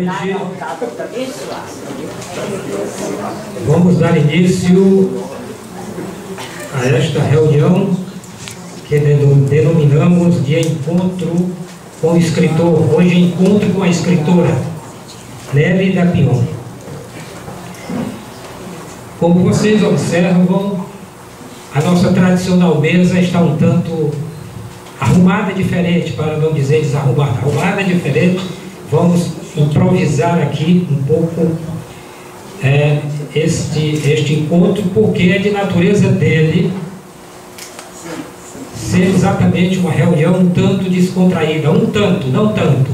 noite. Vamos dar início a esta reunião que denominamos de encontro com o escritor. Hoje, encontro com a escritora Nélida Pion. Como vocês observam, a nossa tradicional mesa está um tanto arrumada diferente, para não dizer desarrumada. Arrumada diferente. Vamos improvisar aqui um pouco este encontro, porque é de natureza dele ser exatamente uma reunião um tanto descontraída, um tanto, não tanto,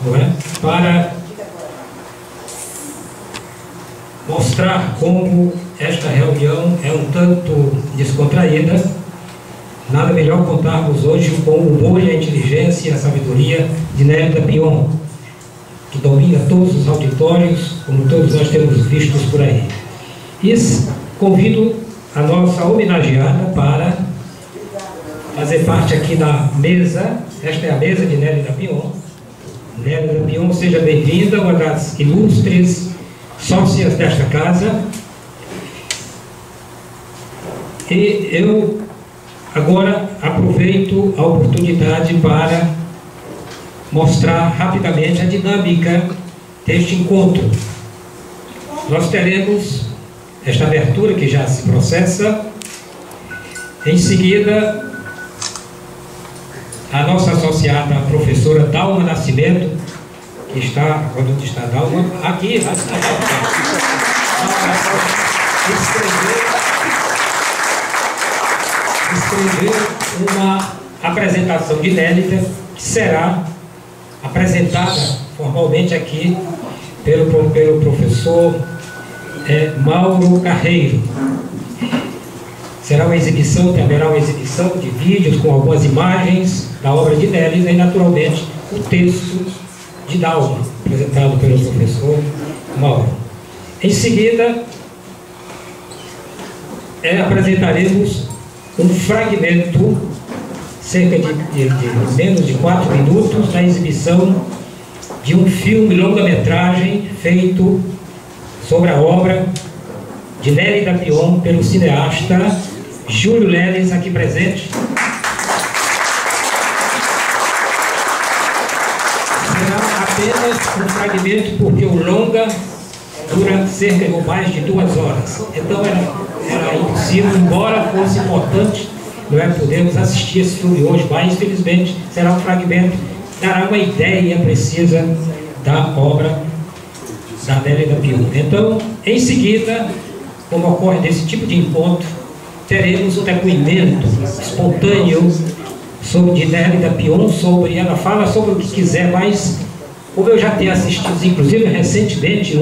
não é? Para mostrar como esta reunião é um tanto descontraída. Nada melhor contarmos hoje com o humor e a inteligência e a sabedoria de Nélida Pion, que domina todos os auditórios, como todos nós temos vistos por aí. E convido a nossa homenageada para fazer parte aqui da mesa. Esta é a mesa de Nélida Pion. Nélida Pion, seja bem-vinda, uma das ilustres sócias desta casa. E eu agora aproveito a oportunidade para mostrar rapidamente a dinâmica deste encontro. Nós teremos esta abertura que já se processa. Em seguida, a nossa associada, a professora Dalma Nascimento, que está, onde está Dalma? Aqui, escreveu uma apresentação de Nélida, que será apresentada formalmente aqui pelo professor Mauro Carreiro. Será uma exibição, haverá uma exibição de vídeos com algumas imagens da obra de Nélida e, naturalmente, o texto de Dalma, apresentado pelo professor Mauro. Em seguida, apresentaremos um fragmento, cerca de menos de 4 minutos, da exibição de um filme longa-metragem feito sobre a obra de Nélida Pion pelo cineasta Júlio Leles, aqui presente. Será apenas um fragmento, porque o longa dura cerca ou mais de 2 horas. Então era impossível, embora fosse importante, não é, podermos assistir esse filme hoje, mas infelizmente será um fragmento, dará uma ideia precisa da obra da Nélida Pion. Então, em seguida, como ocorre nesse tipo de encontro, teremos um depoimento espontâneo de Nélida Pion, ela fala sobre o que quiser, mas como eu já tenho assistido, inclusive recentemente,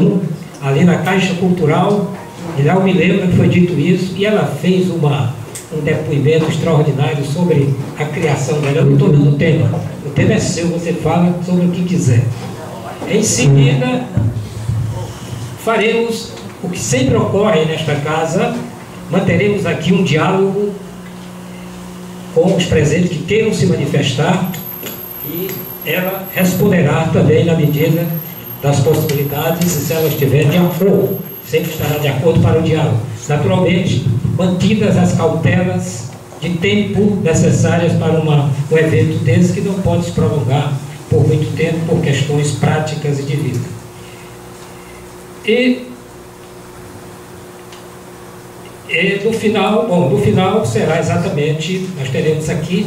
ali na Caixa Cultural, e lá eu me lembro que foi dito isso, e ela fez um depoimento extraordinário sobre a criação dela. Eu não estou dando o tema é seu, você fala sobre o que quiser. Em seguida, faremos o que sempre ocorre nesta casa, manteremos aqui um diálogo com os presentes que queiram se manifestar, e ela responderá também na medida das possibilidades, se ela estiver de acordo, sempre estará de acordo para o diálogo. Naturalmente, mantidas as cautelas de tempo necessárias para um evento desse, que não pode se prolongar por muito tempo, por questões práticas e de vida. E no final será exatamente, nós teremos aqui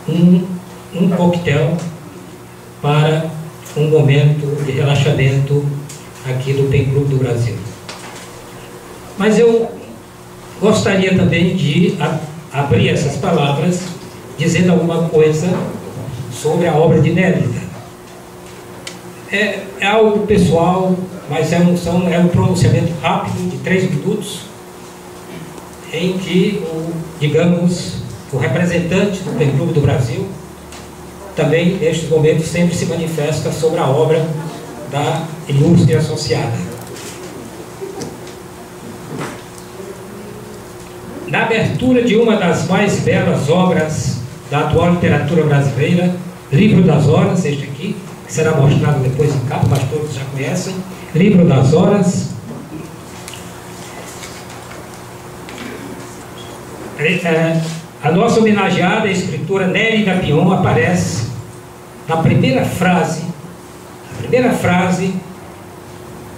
um coquetel para um momento de relaxamento aqui do PEN Clube do Brasil. Mas eu gostaria também de abrir essas palavras dizendo alguma coisa sobre a obra de Nélida. É algo pessoal, mas é um pronunciamento rápido de 3 minutos, em que o representante do PEN Clube do Brasil também, nestes momentos, sempre se manifesta sobre a obra da ilustre associada. Na abertura de uma das mais belas obras da atual literatura brasileira, Livro das Horas, este aqui, que será mostrado depois em capa, mas todos já conhecem. Livro das Horas. A nossa homenageada, a escritora Nélida Pion, aparece na primeira frase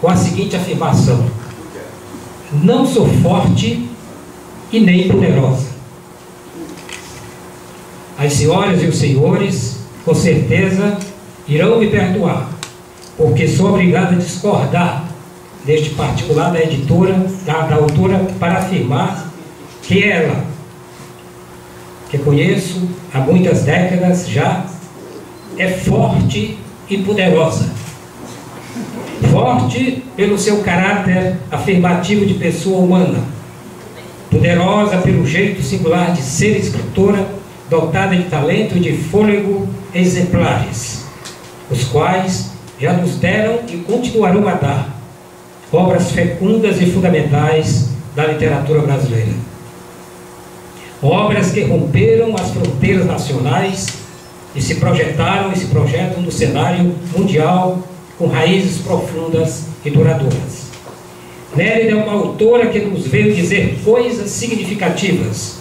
com a seguinte afirmação: não sou forte e nem poderosa. As senhoras e os senhores, com certeza, irão me perdoar, porque sou obrigado a discordar deste particular da editora, da autora, para afirmar que ela, que conheço há muitas décadas já, é forte e poderosa. Forte pelo seu caráter afirmativo de pessoa humana, poderosa pelo jeito singular de ser escritora, dotada de talento e de fôlego exemplares, os quais já nos deram e continuarão a dar obras fecundas e fundamentais da literatura brasileira. Obras que romperam as fronteiras nacionais e se projetaram e se projetam no cenário mundial com raízes profundas e duradouras. Nélida é uma autora que nos veio dizer coisas significativas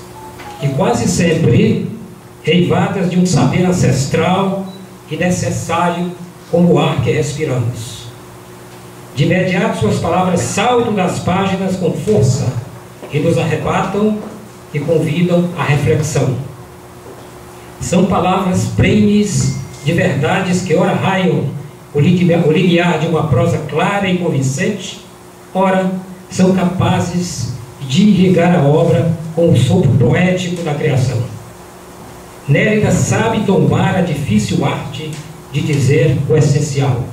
e quase sempre eivadas de um saber ancestral e necessário como o ar que respiramos. De imediato suas palavras saltam das páginas com força e nos arrebatam e convidam à reflexão. São palavras prenes de verdades que ora raiam o limiar de uma prosa clara e convincente, ora são capazes de irrigar a obra com o sopro poético da criação. Nélida sabe tomar a difícil arte de dizer o essencial,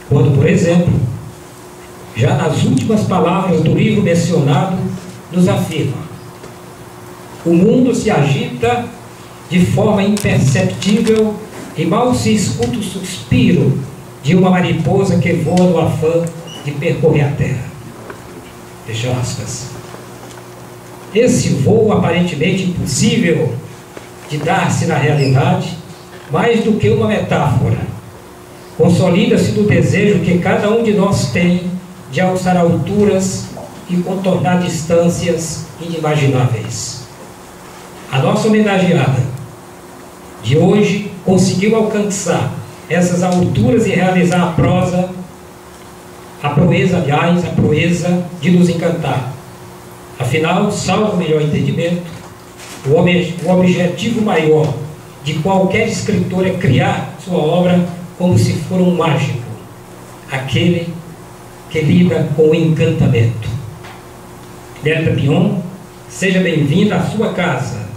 quando, por exemplo, já nas últimas palavras do livro mencionado, nos afirma: o mundo se agita de forma imperceptível e mal se escuta o suspiro de uma mariposa que voa no afã de percorrer a terra. Fecha aspas. Esse voo aparentemente impossível de dar-se na realidade, mais do que uma metáfora, consolida-se do desejo que cada um de nós tem de alçar alturas e contornar distâncias inimagináveis. A nossa homenageada de hoje conseguiu alcançar essas alturas e realizar a proeza, aliás, a proeza de nos encantar. Afinal, salvo o melhor entendimento, o objetivo maior de qualquer escritor é criar sua obra como se for um mágico, aquele que lida com o encantamento. Nélida Pion, seja bem-vinda à sua casa,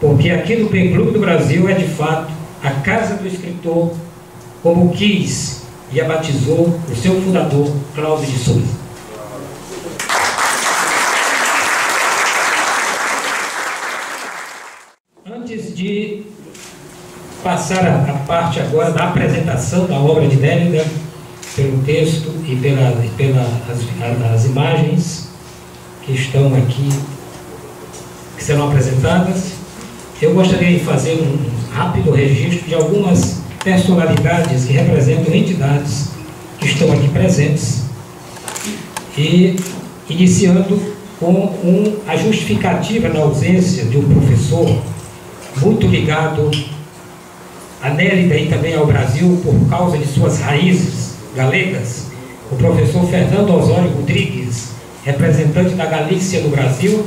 porque aqui no Pen Clube do Brasil é de fato a casa do escritor, como quis e a batizou o seu fundador, Cláudio de Souza. Antes de passar a parte agora da apresentação da obra de Nélida, pelo texto e pelas imagens que estão aqui, que serão apresentadas, eu gostaria de fazer um rápido registro de algumas personalidades que representam entidades que estão aqui presentes, e iniciando com a justificativa da ausência de um professor muito ligado a Nélida e também ao Brasil por causa de suas raízes galegas, o professor Fernando Osório Rodrigues, representante da Galícia no Brasil.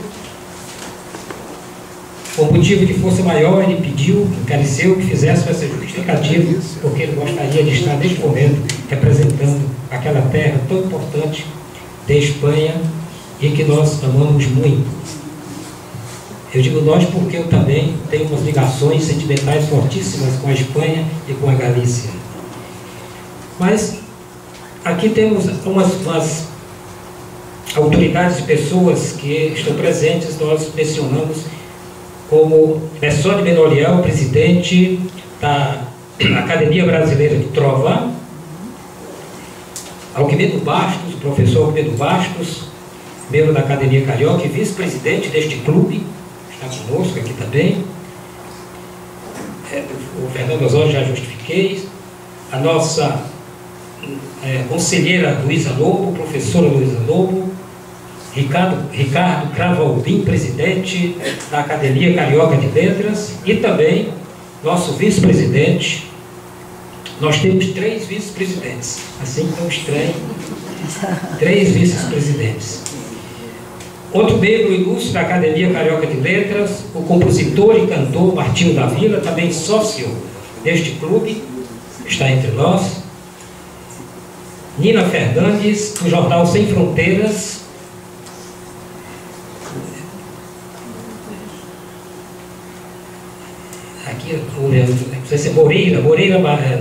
Por motivo de força maior, ele pediu, encareceu que fizesse essa justificativa, porque ele gostaria de estar neste momento representando aquela terra tão importante da Espanha e que nós amamos muito. Eu digo nós porque eu também tenho umas ligações sentimentais fortíssimas com a Espanha e com a Galícia. Mas aqui temos umas autoridades e pessoas que estão presentes. Nós mencionamos como Bessone Menoriel, presidente da Academia Brasileira de Trova, Alquimedo Bastos, o professor Alquimedo Bastos, membro da Academia Carioca e vice-presidente deste clube, está conosco aqui também. O Fernando Osório já justifiquei. a nossa conselheira Luísa Lobo, professora Luísa Lobo, Ricardo Cravaldim, presidente da Academia Carioca de Letras, e também nosso vice-presidente. Nós temos 3 vice-presidentes, assim que é um estranho, 3 vice-presidentes. Outro membro ilustre da Academia Carioca de Letras, o compositor e cantor Martinho da Vila, também sócio deste clube, está entre nós. Nina Fernandes, do jornal Sem Fronteiras. Aqui, não sei se é Moreira,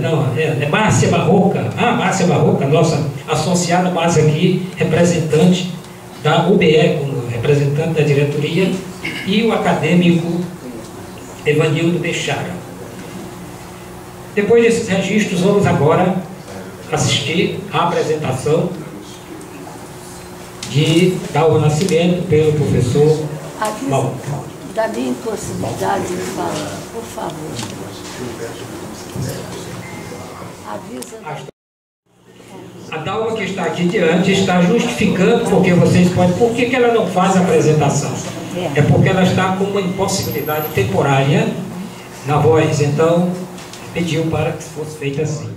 não, é Márcia Barroca. Márcia Barroca, nossa associada, mas aqui representante da UBE, como representante da diretoria, e o acadêmico Evanildo Bechara. Depois desses registros, vamos agora assistir à apresentação de Dalva Nascimento pelo professor Mauro. Da minha impossibilidade de falar, por favor. Avisa. A Dalva, que está aqui diante, está justificando porque vocês podem. Por que ela não faz a apresentação? É porque ela está com uma impossibilidade temporária na voz, então pediu para que fosse feita assim.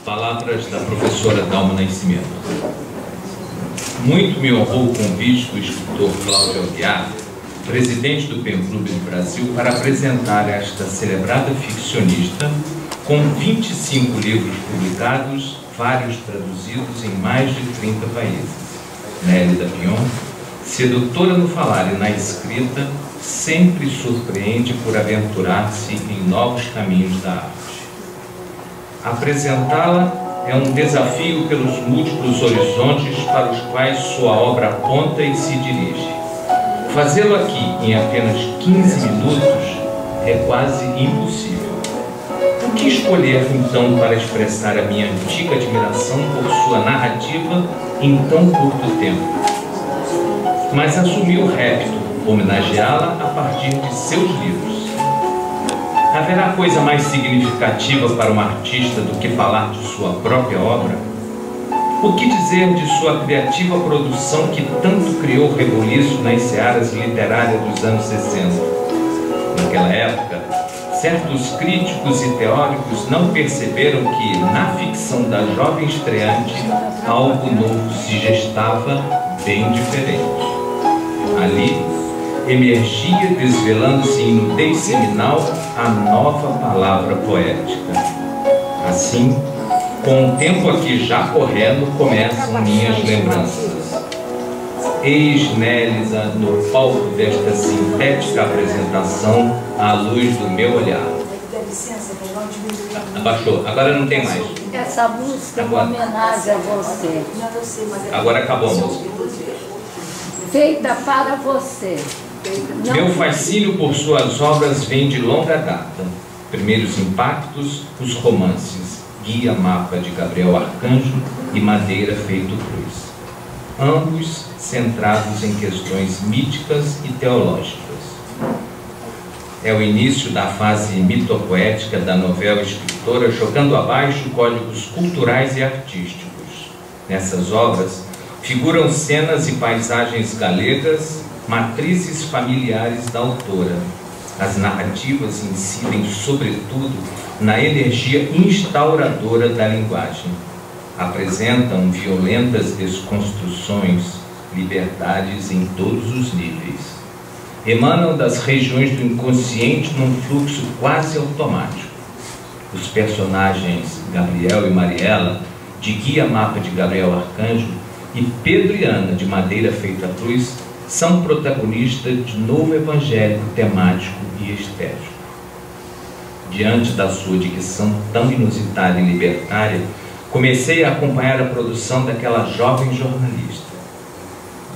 Palavras da professora Dalva Nascimento. Muito me honrou o convite do escritor Cláudio Aguiar, presidente do PEN Clube do Brasil, para apresentar esta celebrada ficcionista com 25 livros publicados, vários traduzidos em mais de 30 países. Nélida Pion, sedutora no falar e na escrita, sempre surpreende por aventurar-se em novos caminhos da arte. Apresentá-la é um desafio pelos múltiplos horizontes para os quais sua obra aponta e se dirige. Fazê-lo aqui em apenas 15 minutos é quase impossível. O que escolher, então, para expressar a minha antiga admiração por sua narrativa em tão curto tempo? Mas assumi o repto, homenageá-la a partir de seus livros. Haverá coisa mais significativa para um artista do que falar de sua própria obra? O que dizer de sua criativa produção que tanto criou reboliço nas searas literárias dos anos 60? Naquela época, certos críticos e teóricos não perceberam que, na ficção da jovem estreante, algo novo se gestava bem diferente. Ali, emergia, desvelando-se em nudez seminal, a nova palavra poética. Assim, com o tempo aqui já correndo, começam minhas lembranças. Eis Nélida no palco desta sintética apresentação, à luz do meu olhar. Abaixou, agora não tem mais. Essa música é uma homenagem a você. Agora acabou a música. Feita para você. Meu fascínio por suas obras vem de longa data. Primeiros impactos, os romances Guia Mapa de Gabriel Arcanjo e Madeira Feito Cruz, ambos centrados em questões míticas e teológicas. É o início da fase mitopoética da novela escritora, jogando abaixo códigos culturais e artísticos. Nessas obras figuram cenas e paisagens galegas, matrizes familiares da autora. As narrativas incidem, sobretudo, na energia instauradora da linguagem. Apresentam violentas desconstruções, liberdades em todos os níveis. Emanam das regiões do inconsciente num fluxo quase automático. Os personagens Gabriel e Mariela, de Guia Mapa de Gabriel Arcanjo, e Pedro e Ana, de Madeira Feita Cruz, são protagonistas de novo evangelho temático e estético. Diante da sua dicção tão inusitada e libertária, comecei a acompanhar a produção daquela jovem jornalista.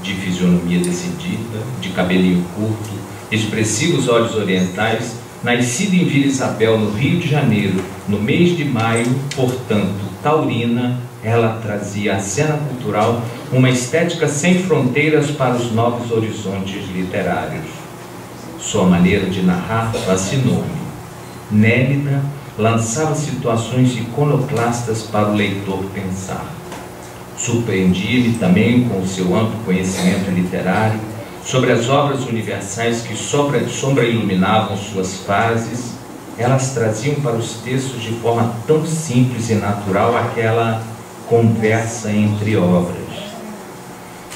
De fisionomia decidida, de cabelinho curto, expressivos olhos orientais, nascida em Vila Isabel, no Rio de Janeiro, no mês de maio, portanto, taurina, ela trazia à cena cultural uma estética sem fronteiras para os novos horizontes literários. Sua maneira de narrar fascinou-me. Nélida lançava situações iconoclastas para o leitor pensar. Surpreendia-me também com o seu amplo conhecimento literário sobre as obras universais que sombra iluminavam suas fases. Elas traziam para os textos de forma tão simples e natural aquela conversa entre obras,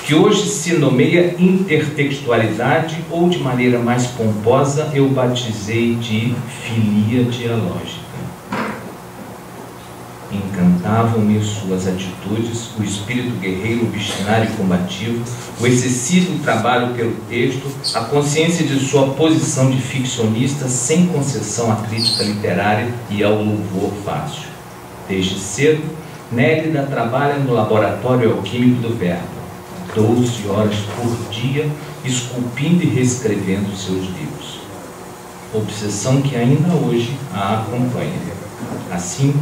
que hoje se nomeia intertextualidade, ou de maneira mais pomposa eu batizei de filia dialógica. Encantavam-me suas atitudes, o espírito guerreiro, obstinado e combativo, o excessivo trabalho pelo texto, a consciência de sua posição de ficcionista sem concessão à crítica literária e ao louvor fácil. Desde cedo, Nélida trabalha no laboratório alquímico do verbo, 12 horas por dia, esculpindo e reescrevendo seus livros. Obsessão que ainda hoje a acompanha. Assim,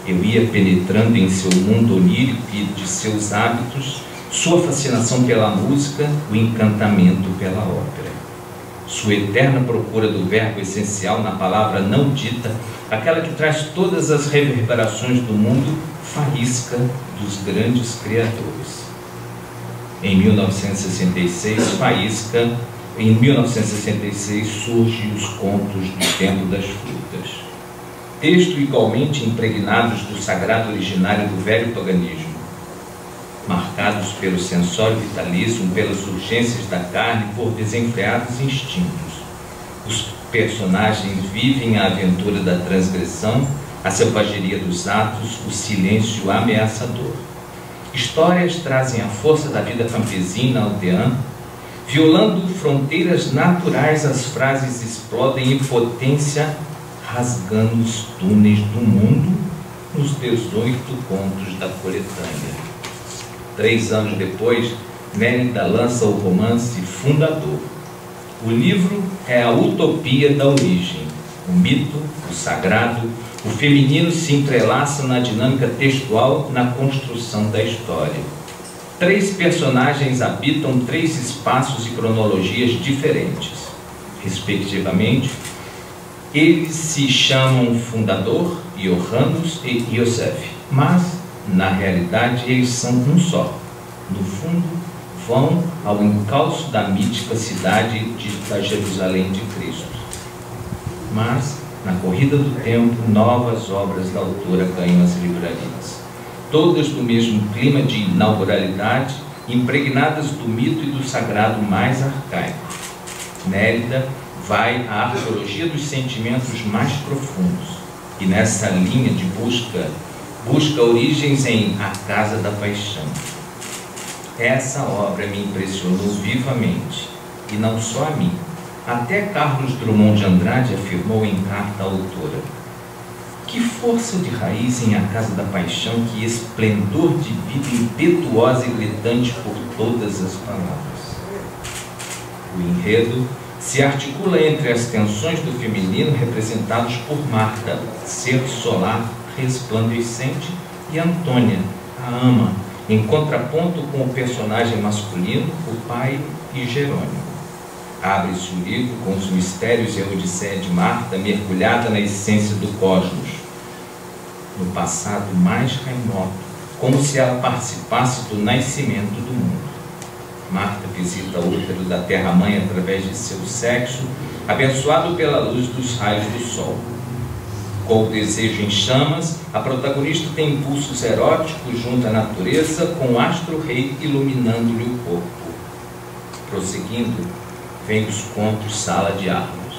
eu ia penetrando em seu mundo onírico e de seus hábitos, sua fascinação pela música, o encantamento pela ópera. Sua eterna procura do verbo essencial na palavra não dita, aquela que traz todas as reverberações do mundo, faísca dos grandes criadores. Em 1966, faísca, em 1966 surgem os Contos do Tempo das Frutas. Texto igualmente impregnados do sagrado originário do velho paganismo, marcados pelo sensório vitalismo, pelas urgências da carne, por desenfreados instintos. Os personagens vivem a aventura da transgressão, a selvageria dos atos, o silêncio ameaçador. Histórias trazem a força da vida campesina aldeã, violando fronteiras naturais, as frases explodem em potência, rasgando os túneis do mundo nos 18 contos da coletânea. 3 anos depois, Nélida lança o romance Fundador. O livro é a utopia da origem. O mito, o sagrado, o feminino se entrelaçam na dinâmica textual, na construção da história. 3 personagens habitam 3 espaços e cronologias diferentes. Respectivamente, eles se chamam Fundador, Iohannos e Yosef, mas, na realidade, eles são um só. No fundo, vão ao encalço da mítica cidade da Jerusalém de Cristo. Mas, na corrida do tempo, novas obras da autora ganham as livrarias. Todas do mesmo clima de inauguralidade, impregnadas do mito e do sagrado mais arcaico. Nélida vai à arqueologia dos sentimentos mais profundos, e nessa linha de busca origens em A Casa da Paixão. Essa obra me impressionou vivamente, e não só a mim. Até Carlos Drummond de Andrade afirmou em carta à autora: que força de raiz em A Casa da Paixão, que esplendor de vida impetuosa e gritante por todas as palavras. O enredo se articula entre as tensões do feminino representados por Marta, ser solar resplandecente, e Antônia, a ama, em contraponto com o personagem masculino, o pai e Jerônimo. Abre-se o livro com os mistérios e a odisseia de Marta, mergulhada na essência do cosmos, no passado mais remoto, como se ela participasse do nascimento do mundo. Marta visita o útero da Terra-mãe através de seu sexo, abençoado pela luz dos raios do sol. Com o desejo em chamas, a protagonista tem impulsos eróticos junto à natureza, com o astro-rei iluminando-lhe o corpo. Prosseguindo, vem os contos Sala de Armas.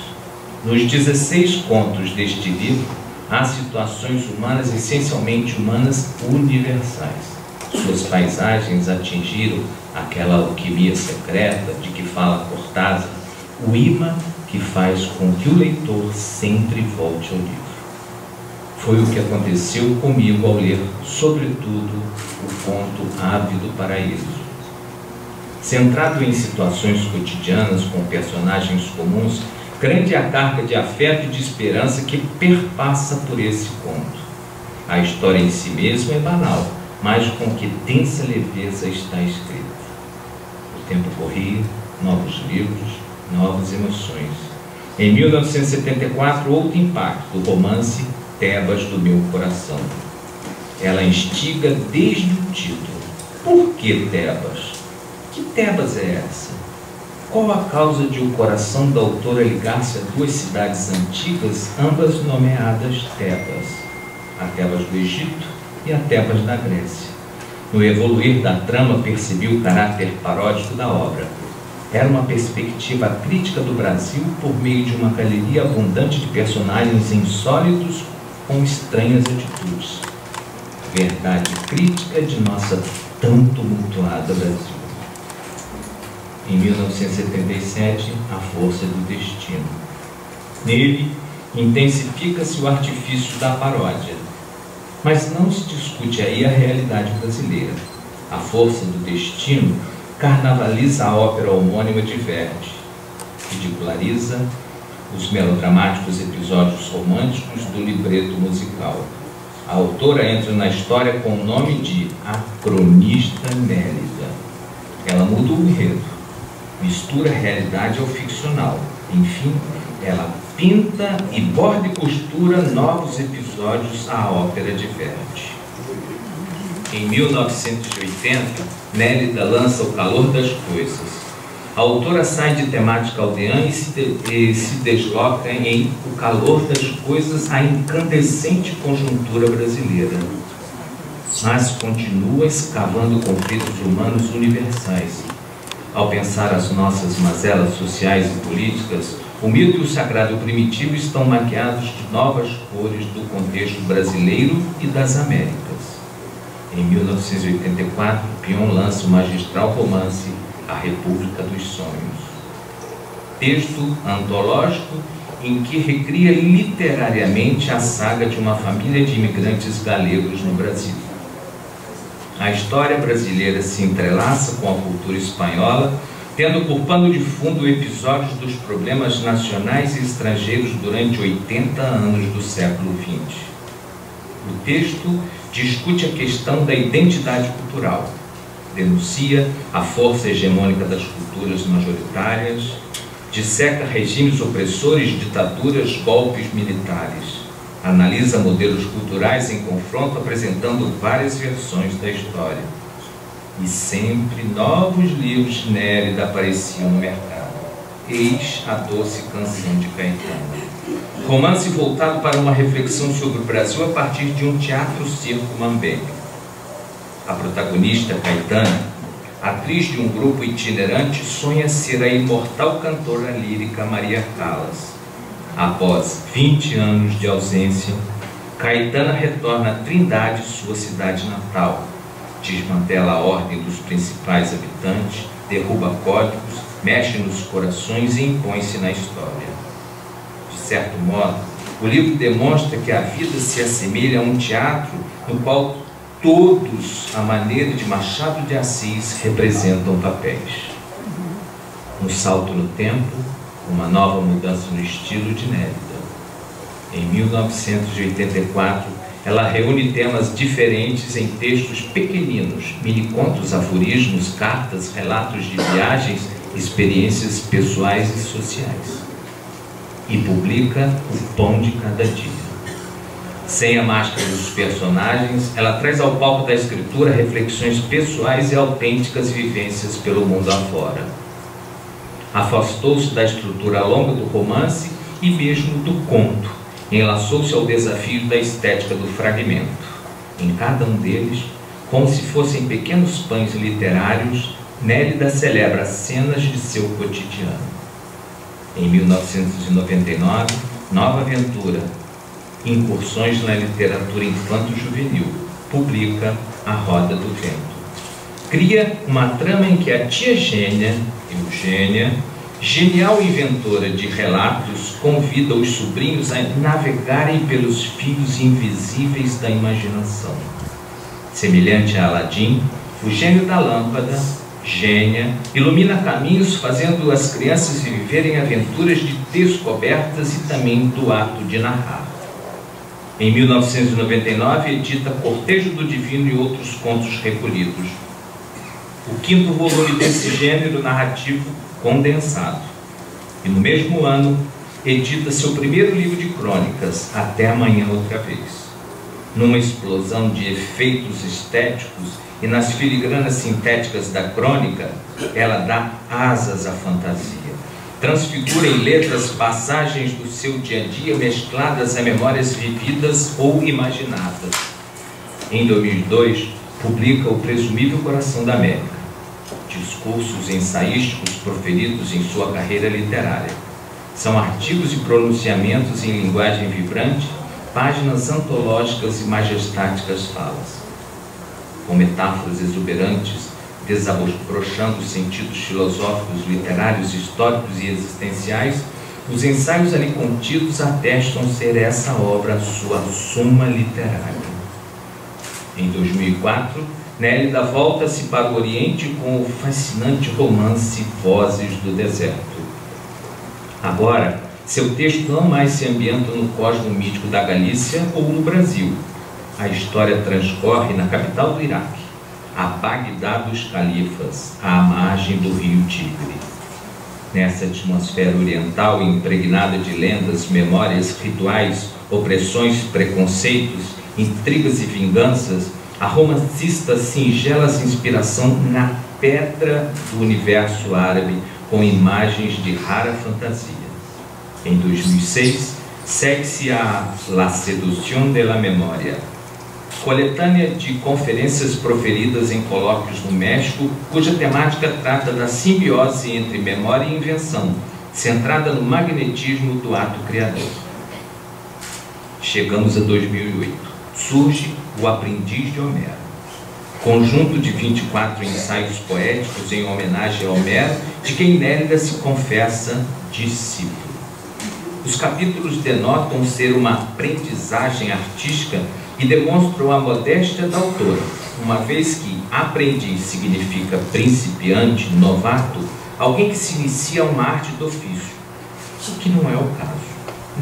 Nos 16 contos deste livro, há situações humanas, essencialmente humanas, universais. Suas paisagens atingiram aquela alquimia secreta de que fala Cortázar, o imã que faz com que o leitor sempre volte ao livro. Foi o que aconteceu comigo ao ler, sobretudo, o conto Ávido Paraíso. Centrado em situações cotidianas com personagens comuns, Grande é a carga de afeto e de esperança que perpassa por esse conto. A história em si mesma é banal, mas com que densa leveza está escrita. O tempo corria, novos livros, novas emoções. Em 1974, outro impacto, o romance Tebas do Meu Coração. Ela instiga desde o título. Por que Tebas? Que Tebas é essa? Qual a causa de o coração da autora ligar-se a duas cidades antigas, ambas nomeadas Tebas? A Tebas do Egito e a Tebas da Grécia. No evoluir da trama, percebi o caráter paródico da obra. Era uma perspectiva crítica do Brasil por meio de uma galeria abundante de personagens insólitos com estranhas atitudes. Verdade crítica de nossa tão tumultuada Brasil. Em 1977, A Força do Destino. Nele, intensifica-se o artifício da paródia. Mas não se discute aí a realidade brasileira. A Força do Destino carnavaliza a ópera homônima de Verdi, ridiculariza os melodramáticos episódios românticos do libreto musical. A autora entra na história com o nome de A Cronista Nélida. Ela muda o enredo, mistura a realidade ao ficcional. Enfim, ela pinta e borda e costura novos episódios à ópera de Verdi. Em 1980, Nélida lança O Calor das Coisas. A autora sai de temática aldeã e se desloca em O Calor das Coisas, a incandescente conjuntura brasileira. Mas continua escavando conflitos humanos universais. Ao pensar as nossas mazelas sociais e políticas, o mito e o sagrado primitivo estão maquiados de novas cores do contexto brasileiro e das Américas. Em 1984, Pion lança o magistral romance A República dos Sonhos. Texto antológico em que recria literariamente a saga de uma família de imigrantes galegos no Brasil. A história brasileira se entrelaça com a cultura espanhola, tendo por pano de fundo episódios dos problemas nacionais e estrangeiros durante 80 anos do século XX. O texto discute a questão da identidade cultural, denuncia a força hegemônica das culturas majoritárias, disseca regimes opressores, ditaduras, golpes militares, analisa modelos culturais em confronto, apresentando várias versões da história. E sempre novos livros de Nélida apareciam no mercado. Eis a doce canção de Caetano. Romance voltado para uma reflexão sobre o Brasil a partir de um teatro-circo mambembe. A protagonista, Caetana, atriz de um grupo itinerante, sonha ser a imortal cantora lírica Maria Callas. Após 20 anos de ausência, Caetana retorna a Trindade, sua cidade natal. Desmantela a ordem dos principais habitantes, derruba códigos, mexe nos corações e impõe-se na história. De certo modo, o livro demonstra que a vida se assemelha a um teatro no qual todos, à maneira de Machado de Assis, representam papéis. Um salto no tempo, uma nova mudança no estilo de Nélida. Em 1984, ela reúne temas diferentes em textos pequeninos, minicontos, aforismos, cartas, relatos de viagens, experiências pessoais e sociais. E publica O Pão de Cada Dia. Sem a máscara dos personagens, ela traz ao palco da escritura reflexões pessoais e autênticas vivências pelo mundo afora. Afastou-se da estrutura longa do romance e mesmo do conto. Enlaçou-se ao desafio da estética do fragmento. Em cada um deles, como se fossem pequenos pães literários, Nélida celebra cenas de seu cotidiano. Em 1999, nova aventura, Incursões na Literatura Infanto-Juvenil, publica A Roda do Vento. Cria uma trama em que a tia Gênia, Eugênia, genial inventora de relatos, convida os sobrinhos a navegarem pelos fios invisíveis da imaginação. Semelhante a Aladim, o gênio da lâmpada Gênia, ilumina caminhos, fazendo as crianças viverem aventuras de descobertas e também do ato de narrar. Em 1999, edita Cortejo do Divino e Outros Contos Recolhidos, o 5º volume desse gênero narrativo condensado. E no mesmo ano, edita seu primeiro livro de crônicas, Até Amanhã Outra Vez. Numa explosão de efeitos estéticos e nas filigranas sintéticas da crônica, ela dá asas à fantasia. Transfigura em letras passagens do seu dia a dia mescladas a memórias vividas ou imaginadas. Em 2002, publica O Presumível Coração da América, discursos ensaísticos proferidos em sua carreira literária. São artigos e pronunciamentos em linguagem vibrante, páginas antológicas e majestáticas falas. Com metáforas exuberantes, desabrochando sentidos filosóficos, literários, históricos e existenciais, os ensaios ali contidos atestam ser essa obra sua suma literária. Em 2004, Nélida volta-se para o Oriente com o fascinante romance Vozes do Deserto. Agora, seu texto não mais se ambienta no cosmo mítico da Galícia ou no Brasil. A história transcorre na capital do Iraque, a Bagdá dos Califas, à margem do rio Tigre. Nessa atmosfera oriental impregnada de lendas, memórias, rituais, opressões, preconceitos, intrigas e vinganças, a romancista singela essa inspiração na pedra do universo árabe, com imagens de rara fantasia. Em 2006, segue-se a La Seducción de la Memoria, coletânea de conferências proferidas em colóquios no México, cuja temática trata da simbiose entre memória e invenção, centrada no magnetismo do ato criador. Chegamos a 2008. Surge O Aprendiz de Homero, conjunto de 24 ensaios poéticos em homenagem a Homero, de quem Nélida se confessa discípulo. Os capítulos denotam ser uma aprendizagem artística e demonstram a modéstia da autora, uma vez que aprendiz significa principiante, novato, alguém que se inicia a uma arte do ofício, o que não é o caso.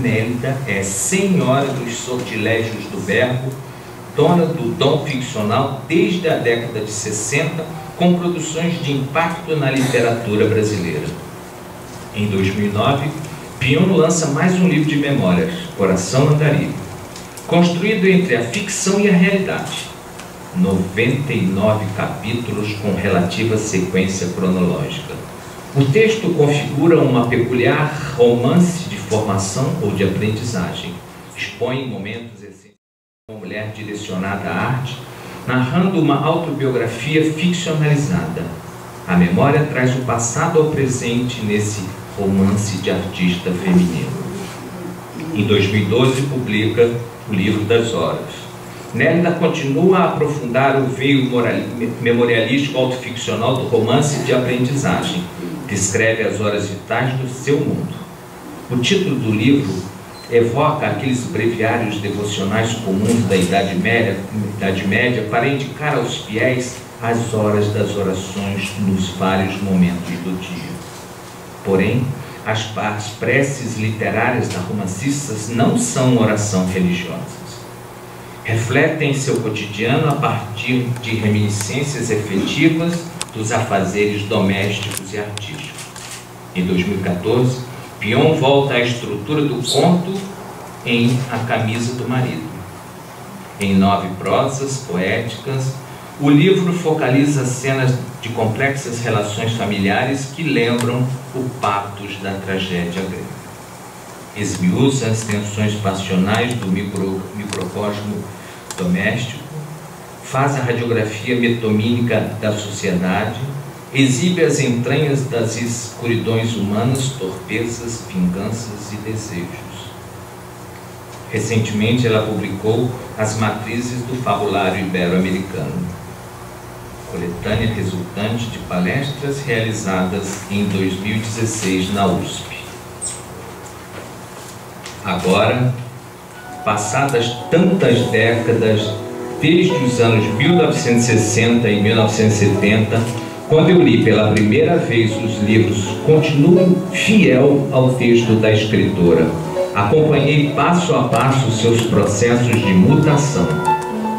Nélida é senhora dos sortilégios do verbo, dona do dom ficcional desde a década de 60, com produções de impacto na literatura brasileira. Em 2009, Pion lança mais um livro de memórias, Coração Andarilho, construído entre a ficção e a realidade. 99 capítulos com relativa sequência cronológica. O texto configura uma peculiar romance de formação ou de aprendizagem. Expõe momentos essenciais de uma mulher direcionada à arte, narrando uma autobiografia ficcionalizada. A memória traz o passado ao presente nesse romance de artista feminino. Em 2012, publica O Livro das Horas. Nélida continua a aprofundar o veio memorialístico autoficcional do romance de aprendizagem. Descreve as horas vitais do seu mundo. O título do livro evoca aqueles breviários devocionais comuns da Idade Média para indicar aos fiéis as horas das orações nos vários momentos do dia. Porém, as preces literárias da romancista não são oração religiosas. Refletem seu cotidiano a partir de reminiscências efetivas dos afazeres domésticos e artísticos. Em 2014, Pion volta à estrutura do conto em A Camisa do Marido. Em 9 prosas poéticas, o livro focaliza cenas de complexas relações familiares que lembram o pathos da tragédia grega. Esmiuça as tensões passionais do microcosmo doméstico, faz a radiografia metomínica da sociedade, exibe as entranhas das escuridões humanas, torpezas, vinganças e desejos. Recentemente ela publicou As Matrizes do Fabulário Ibero-Americano, coletânea resultante de palestras realizadas em 2016 na USP. Agora, passadas tantas décadas, desde os anos 1960 e 1970, Quando eu li pela primeira vez os livros, continuo fiel ao texto da escritora. Acompanhei passo a passo seus processos de mutação.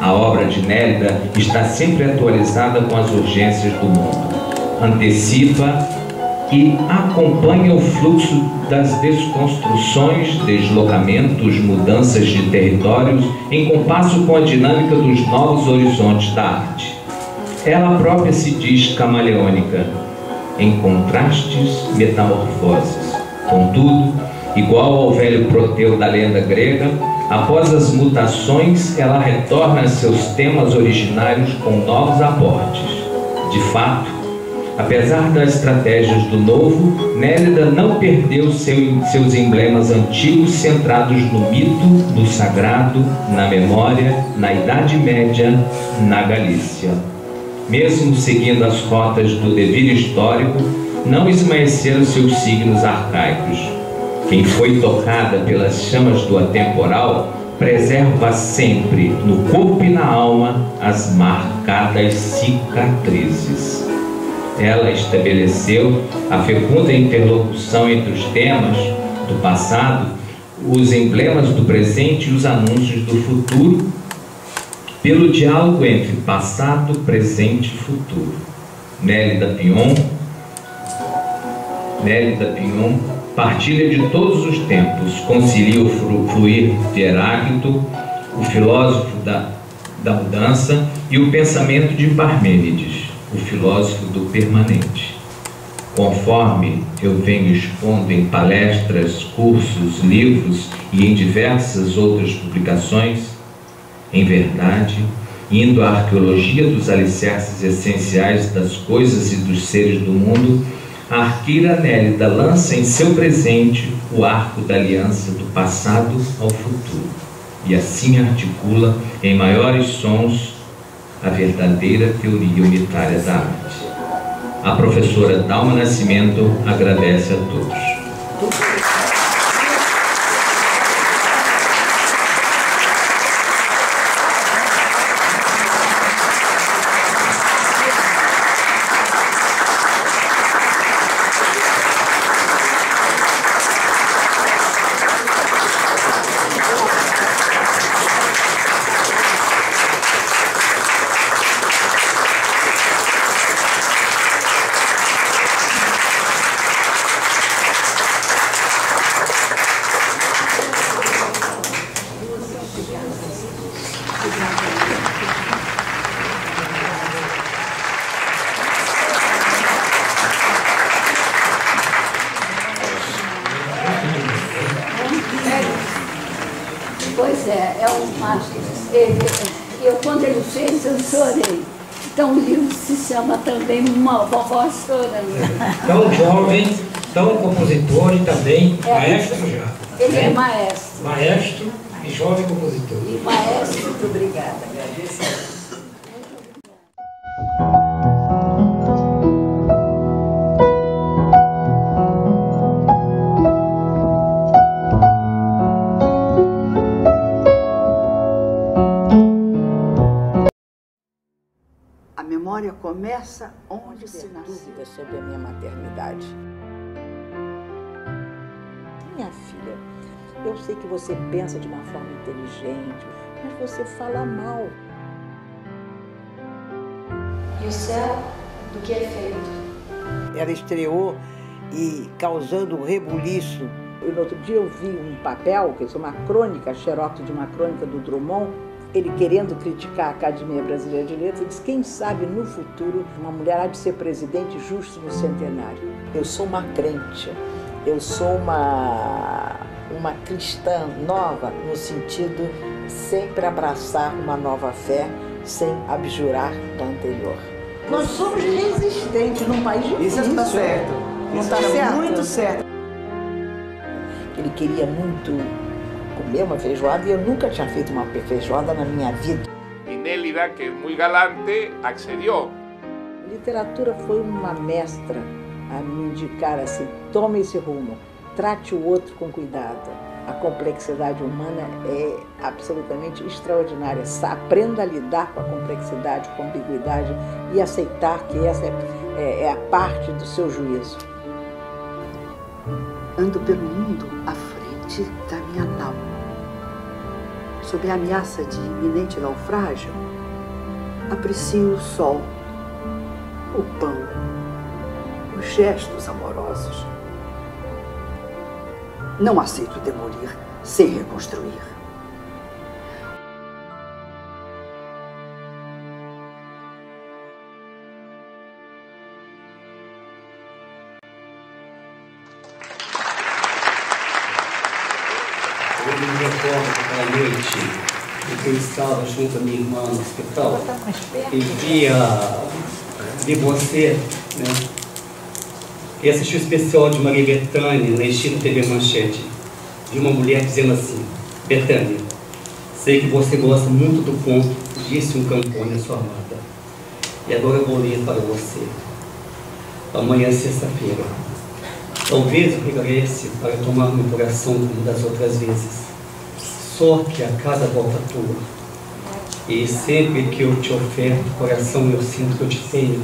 A obra de Nélida está sempre atualizada com as urgências do mundo. Antecipa e acompanha o fluxo das desconstruções, deslocamentos, mudanças de territórios, em compasso com a dinâmica dos novos horizontes da arte. Ela própria se diz camaleônica, em contrastes, metamorfoses. Contudo, igual ao velho Proteu da lenda grega, após as mutações, ela retorna a seus temas originários com novos aportes. De fato, apesar das estratégias do novo, Nélida não perdeu seus emblemas antigos centrados no mito, no sagrado, na memória, na Idade Média, na Galícia. Mesmo seguindo as rotas do devir histórico, não esmaeceram seus signos arcaicos. Quem foi tocada pelas chamas do atemporal preserva sempre, no corpo e na alma, as marcadas cicatrizes. Ela estabeleceu a fecunda interlocução entre os temas do passado, os emblemas do presente e os anúncios do futuro, pelo diálogo entre passado, presente e futuro. Nélida Pion partilha de todos os tempos, concilia o fluir de Heráclito, o filósofo da mudança, e o pensamento de Parmênides, o filósofo do permanente. Conforme eu venho expondo em palestras, cursos, livros e em diversas outras publicações, em verdade, indo à arqueologia dos alicerces essenciais das coisas e dos seres do mundo, a arqueira Nélida lança em seu presente o arco da aliança do passado ao futuro, e assim articula em maiores sons a verdadeira teoria unitária da arte. A professora Dalma Nascimento agradece a todos. Pois é, quando ele fez, eu chorei. Então o livro se chama também Uma Vovó Chorando. Tão jovem, tão compositor e também maestro já. Ele é maestro. Maestro e jovem compositor. E maestro, muito obrigada. Agradeço. A memória começa onde se nasceu. Dúvidas sobre a minha maternidade. Minha filha, eu sei que você pensa de uma forma inteligente, mas você fala mal. E o céu, do que é feito? Ela estreou e causando um rebuliço. E no outro dia eu vi um papel, que é uma crônica, xerox de uma crônica do Drummond, ele querendo criticar a Academia Brasileira de Letras, diz: quem sabe no futuro uma mulher há de ser presidente justo no centenário. Eu sou uma crente, eu sou uma cristã nova, no sentido sempre abraçar uma nova fé, sem abjurar da anterior. Nós somos resistentes num país difícil. Isso está certo. Não está certo? Muito certo. Ele queria muito comer uma feijoada e eu nunca tinha feito uma feijoada na minha vida. Y Nélida, que es muy galante, accedió. Literatura foi uma mestra a me indicar assim: tome esse rumo, trate o outro com cuidado. A complexidade humana é absolutamente extraordinária. Aprenda a lidar com a complexidade, com a ambiguidade e aceitar que essa é é a parte do seu juízo. Ando pelo mundo à frente da minha nau. Sob a ameaça de iminente naufrágio, aprecio o sol, o pão, os gestos amorosos. Não aceito demolir sem reconstruir. Eu me recordo daquela noite em que eu estava junto à minha irmã no hospital e vi você, né? E assisti o especial de Maria Bethânia na extinta TV Manchete. Vi uma mulher dizendo assim: Bethânia, sei que você gosta muito do conto, disse um Campone, a sua amada. E agora eu vou ler para você. Amanhã é sexta-feira. Talvez eu regresse para tomar meu coração como das outras vezes. Só que a cada volta tua. E sempre que eu te oferto coração, eu sinto que eu te tenho,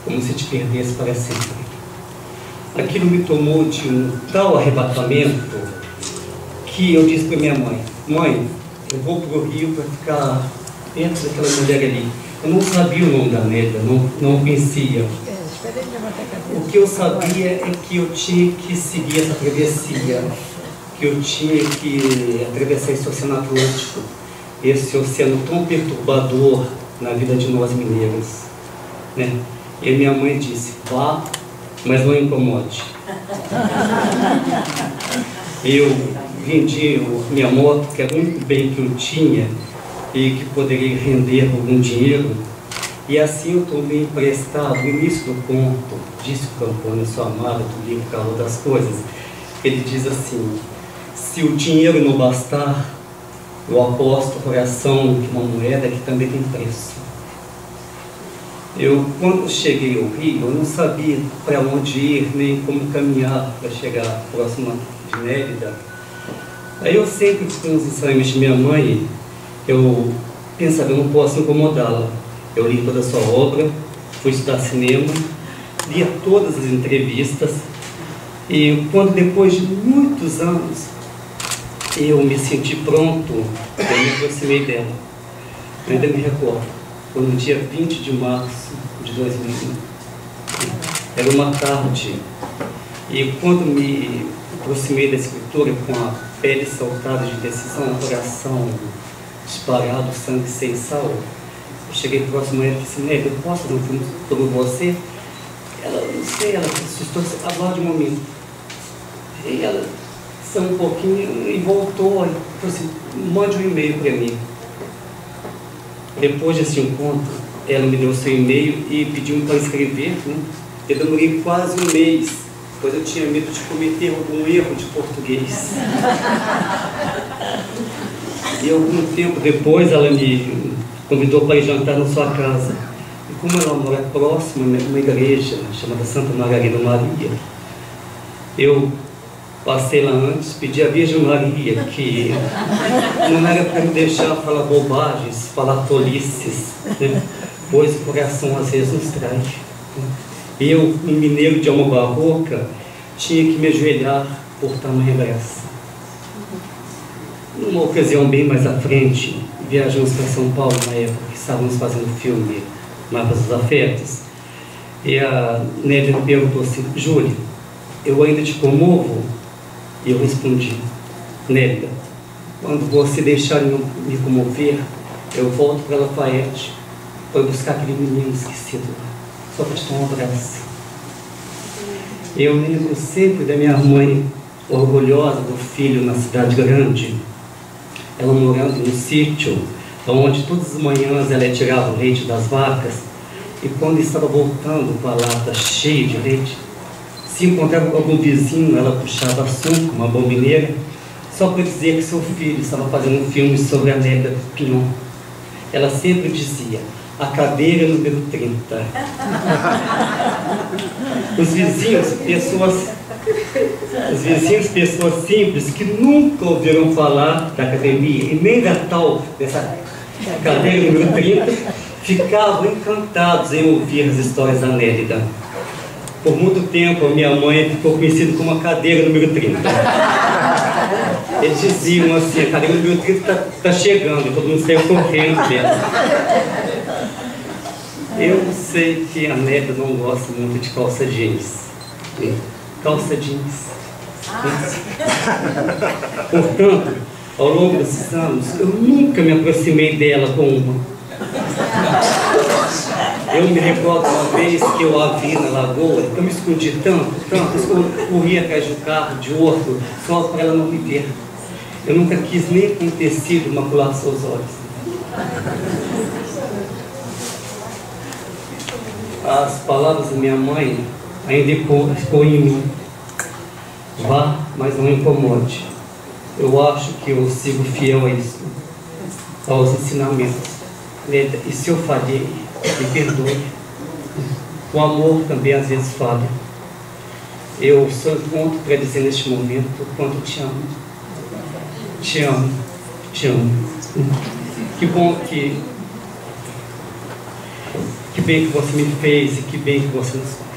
como se te perdesse para sempre. Aquilo me tomou de um tal arrebatamento que eu disse para minha mãe: mãe, eu vou para o Rio para ficar perto daquela mulher ali. Eu não sabia o nome da Nélia, não conhecia. O que eu sabia é que eu tinha que seguir essa travessia, que eu tinha que atravessar esse oceano Atlântico, esse oceano tão perturbador na vida de nós mineiros, né? E minha mãe disse: vá, mas não incomode. Eu vendi minha moto, que era o único bem que eu tinha e que poderia render algum dinheiro, e assim eu tomei emprestado no início do conto, disse o Campone, sua amada, do livro Calor das Coisas. Ele diz assim: se o dinheiro não bastar, eu aposto o coração que uma moeda que também tem preço. Eu, quando cheguei ao Rio, eu não sabia para onde ir, nem como caminhar para chegar próximo de Mérida. Aí eu sempre, com os ensaios de minha mãe, eu pensava, eu não posso incomodá-la. Eu li toda a sua obra, fui estudar cinema, lia todas as entrevistas, e quando depois de muitos anos eu me senti pronto, eu me aproximei dela. Eu ainda me recordo, foi no dia 20 de março de 2001. Era uma tarde, e quando me aproximei da escritora com a pele saltada de decisão, o coração disparado, sangue sem sal, eu cheguei próximo a ela e disse: Nélia, eu posso não filme sobre você? Ela, não sei, ela assustou, aguarde um momento. E ela saiu um pouquinho e voltou e falou assim: mande um e-mail para mim. Depois desse encontro, ela me deu o seu e-mail e pediu para escrever, né? Eu demorei quase um mês, pois eu tinha medo de cometer algum erro de português. E algum tempo depois ela me convidou para ir jantar na sua casa. E como ela mora próxima a uma igreja chamada Santa Margarida Maria, eu passei lá antes, pedi à Virgem Maria que não era para me deixar falar bobagens, falar tolices, né? Pois o coração às vezes nos trai, né? Eu, um mineiro de alma barroca, tinha que me ajoelhar por tamanha graça. Numa ocasião bem mais à frente, viajamos para São Paulo na época que estávamos fazendo o filme Mapas dos Afetos, e a Nélia me perguntou assim: Júlio, eu ainda te comovo? E eu respondi: Nélia, quando você deixar me comover, eu volto para Lafayette para buscar aquele menino esquecido, só para te dar um abraço. Eu lembro sempre da minha mãe orgulhosa do filho na cidade grande, ela morando no sítio, onde todas as manhãs ela tirava o leite das vacas, e quando estava voltando com a lata cheia de leite, se encontrava com algum vizinho, ela puxava assunto, uma boa mineira, só para dizer que seu filho estava fazendo um filme sobre a Nélia Pinhon. Ela sempre dizia: a cadeira número 30. Os vizinhos, pessoas simples que nunca ouviram falar da academia e nem da tal, dessa cadeira número 30, ficavam encantados em ouvir as histórias da Nélida. Por muito tempo, a minha mãe ficou conhecida como a cadeira número 30. Eles diziam assim, a cadeira número 30 está chegando, e todo mundo saiu correndo dela. Eu sei que a Nélida não gosta muito de calça jeans. Calça jeans. Portanto, ao longo desses anos, eu nunca me aproximei dela com uma. Eu me recordo uma vez que eu a vi na lagoa, eu me escondi tanto, eu corria atrás de um carro, de outro, só para ela não me ver. Eu nunca quis nem com tecido macular seus olhos. As palavras da minha mãe ainda ficou em mim. Vá, mas não incomode. Eu acho que eu sigo fiel a isso, aos ensinamentos. E se eu falhei, me perdoe. O amor também às vezes falha. Eu só encontro para dizer neste momento o quanto te amo. Te amo, te amo. Que bom que bem que você me fez e que bem que você nos faz.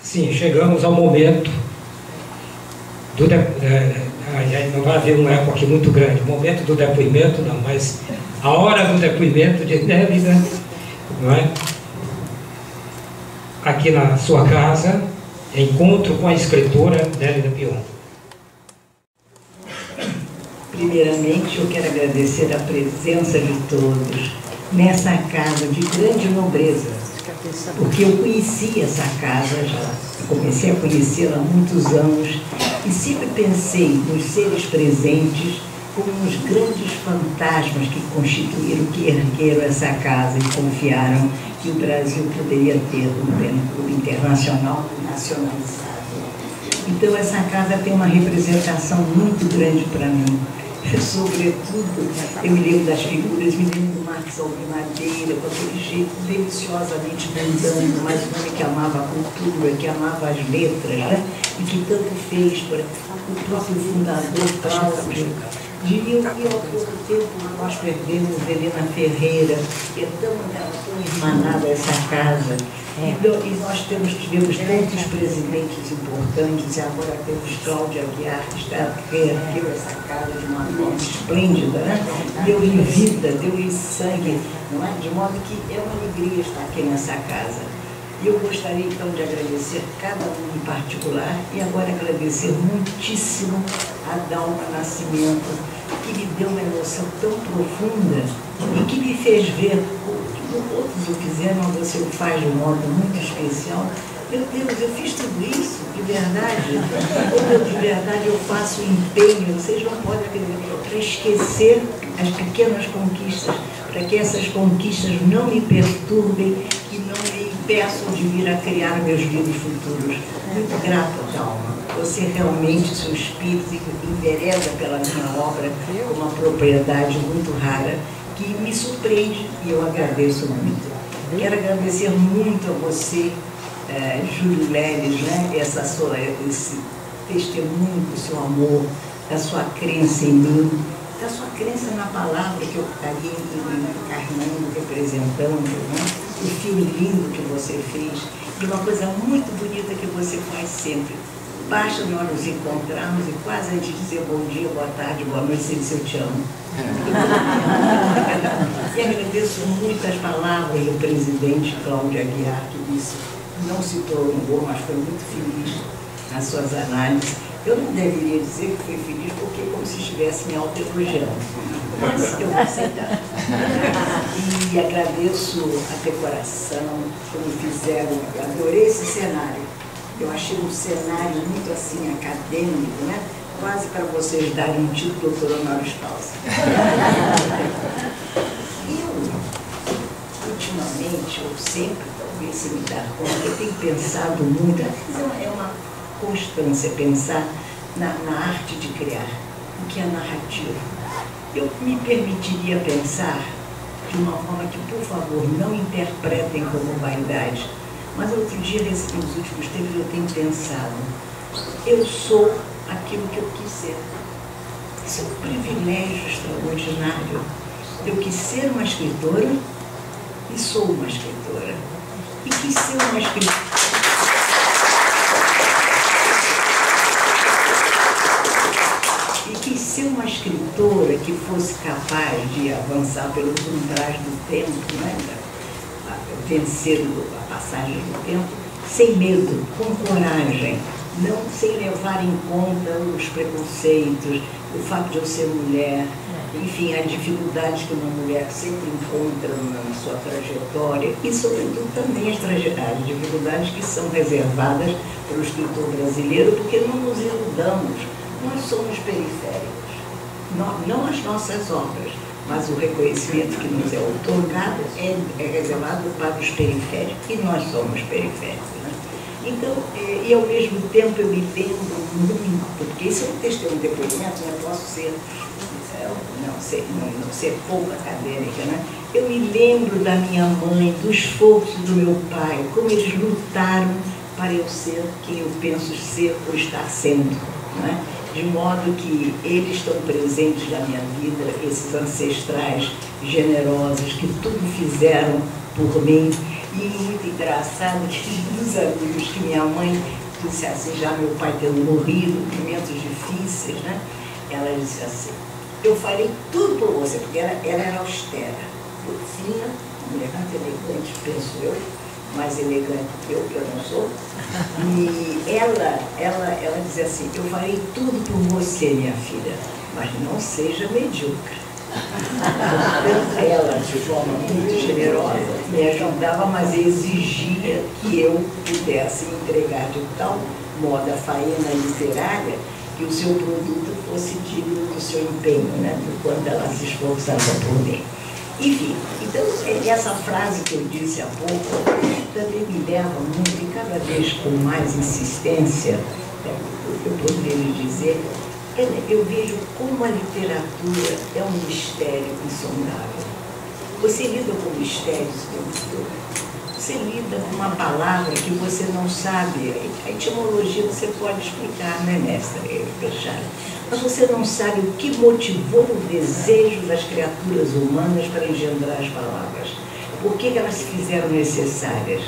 Sim, chegamos ao momento do não vai haver um eco aqui muito grande, o momento do depoimento não, mas a hora do depoimento de Nélida, não é? Aqui na sua casa, encontro com a escritora Nélida Pion. Primeiramente, eu quero agradecer a presença de todos nessa casa de grande nobreza, porque eu conheci essa casa já, comecei a conhecê-la há muitos anos e sempre pensei nos seres presentes como uns grandes fantasmas que constituíram, que ergueram essa casa e confiaram que o Brasil poderia ter um clube internacional nacionalizado. Então essa casa tem uma representação muito grande para mim. Sobretudo, eu me lembro das figuras, me lembro do Marcos Alvimadeira, com aquele jeito deliciosamente mundano, mas um homem que amava a cultura, que amava as letras, né? E que tanto fez para o próprio fundador Cláudio. Diria que ao pouco tempo nós perdemos Helena Ferreira, que é tão irmanada essa casa. E nós tivemos tantos presidentes importantes, e agora temos Cláudia Aguiar, que ergueu essa casa de uma forma esplêndida, né? Deu-lhe vida, deu-lhe sangue, não é? De modo que é uma alegria estar aqui nessa casa. E eu gostaria então de agradecer cada um em particular, e agora agradecer muitíssimo a Dalma Nascimento, que me deu uma emoção tão profunda e que me fez ver outros o fizeram, você o faz de um modo muito especial. Meu Deus, eu fiz tudo isso, de verdade. Ou de verdade eu faço empenho, vocês não podem acreditar, para esquecer as pequenas conquistas, para que essas conquistas não me perturbem e não me impeçam de vir a criar meus livros futuros. Muito grata, Dalma. Você realmente, seu espírito envereda pela minha obra com uma propriedade muito rara, que me surpreende e eu agradeço muito. Quero agradecer muito a você, Júlio Leles, né? Esse testemunho do seu amor, da sua crença em mim, da sua crença na palavra que eu estaria encarnando, representando, né? O filme lindo que você fez e uma coisa muito bonita que você faz sempre. Basta nós nos encontrarmos e quase antes de dizer bom dia, boa tarde, boa noite, você disse eu te amo. E agradeço muito as palavras do presidente Cláudio Aguiar, que disse, não se prolongou, mas foi muito feliz nas suas análises. Eu não deveria dizer que fui feliz, porque é como se estivesse me auto-elogiando. Mas eu vou aceitar. E agradeço a decoração, como fizeram, eu adorei esse cenário. Eu achei um cenário muito assim, acadêmico, né? Quase para vocês darem um título doutor honoris causa. Eu, ultimamente, ou sempre, talvez se me dar conta, eu tenho pensado muito, é uma constância pensar na arte de criar, o que é narrativa. Eu me permitiria pensar de uma forma que, por favor, não interpretem como vaidade, mas outro dia, nos últimos tempos, eu tenho pensado, eu sou aquilo que eu quis ser. Isso é um privilégio extraordinário. Eu quis ser uma escritora e sou uma escritora. E quis ser uma escritora. E quis ser uma escritora que fosse capaz de avançar pelos umbrais do tempo, né? Vencer a passagem do tempo, sem medo, com coragem, não sem levar em conta os preconceitos, o fato de eu ser mulher, enfim, as dificuldades que uma mulher sempre encontra na sua trajetória e, sobretudo, também as dificuldades que são reservadas pelo escritor brasileiro, porque não nos iludamos, nós somos periféricos, não as nossas obras, mas o reconhecimento que nos é outorgado é reservado para os periféricos, e nós somos periféricos. Né? Então, e ao mesmo tempo eu me lembro muito, porque isso é um testemunho, depoimento, não posso ser, não ser pouco acadêmica, né? Eu me lembro da minha mãe, do esforço do meu pai, como eles lutaram para eu ser quem eu penso ser ou estar sendo, né? De modo que eles estão presentes na minha vida, esses ancestrais generosos que tudo fizeram por mim. E muito engraçado que dos amigos que minha mãe disse assim, já meu pai tendo morrido, momentos difíceis, né? Ela disse assim, eu farei tudo por você, porque ela era austera, fina, mulher muito elegante, penso eu, mais elegante que eu não sou. E ela dizia assim, eu farei tudo por você, minha filha, mas não seja medíocre. Ela, de forma muito generosa, me ajudava, mas exigia que eu pudesse entregar de tal modo a faena literária que o seu produto fosse digno do seu empenho, né? Do quanto ela se esforçava por mim. Enfim, então essa frase que eu disse há pouco também me leva muito, e cada vez com mais insistência, eu poderia lhe dizer, eu vejo como a literatura é um mistério insondável. Você lida com mistérios o tempo todo. Você lida com uma palavra que você não sabe, a etimologia você pode explicar, né, mestre Peixara? Mas você não sabe o que motivou o desejo das criaturas humanas para engendrar as palavras. Por que elas se fizeram necessárias?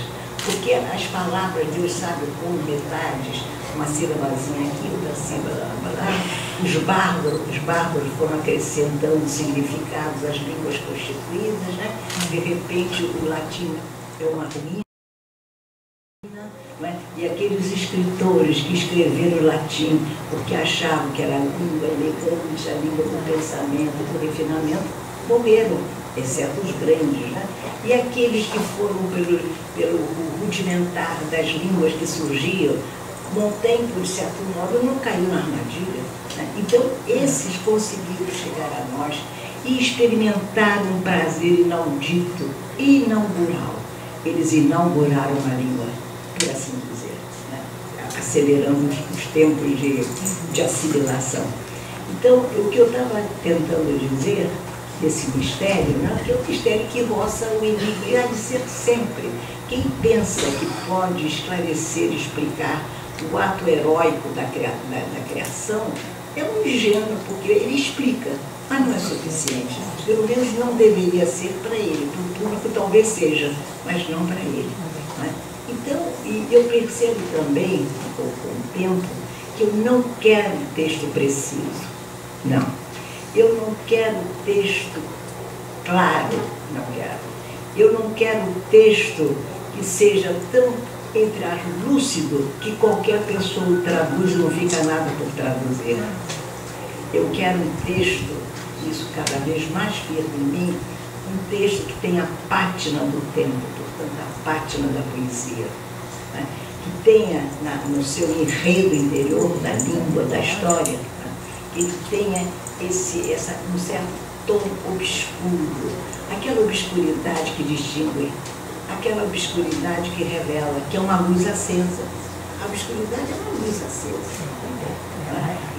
Porque as palavras, Deus sabe como metades, uma sílabazinha aqui, outra sílaba lá, os bárbaros foram acrescentando significados às línguas constituídas, né? De repente o latim é uma ruína, né? E aqueles escritores que escreveram o latim porque achavam que era a língua elegante, a língua do pensamento, do refinamento, morreram, exceto os grandes, né? E aqueles que foram pelo rudimentar das línguas que surgiam, Montaigne, por certo modo, não caiu na armadilha, né? Então, esses conseguiram chegar a nós e experimentaram um prazer inaudito, inaugural. Eles inauguraram uma língua, por assim dizer, né? Acelerando os tempos de assimilação. Então, o que eu estava tentando dizer desse mistério, né? Que é um mistério que roça o enigma, e há de ser sempre. Quem pensa que pode esclarecer e explicar o ato heróico da criação é um ingênuo, porque ele explica, mas não é suficiente. Pelo menos não deveria ser para ele, para o público talvez seja, mas não para ele. Né? Então, e eu percebo também, com o tempo, que eu não quero texto preciso. Não. Eu não quero texto claro, não quero. Eu não quero texto que seja tão, entre aspas, lúcido, que qualquer pessoa o traduz e não fica nada por traduzir. Eu quero um texto, isso cada vez mais firme em mim, um texto que tenha a pátina do tempo, portanto, a pátina da poesia, né? Que tenha no seu enredo interior, da língua, da história, né? Que tenha um certo tom obscuro, aquela obscuridade que distingue, aquela obscuridade que revela, que é uma luz acesa. A obscuridade é uma luz acesa.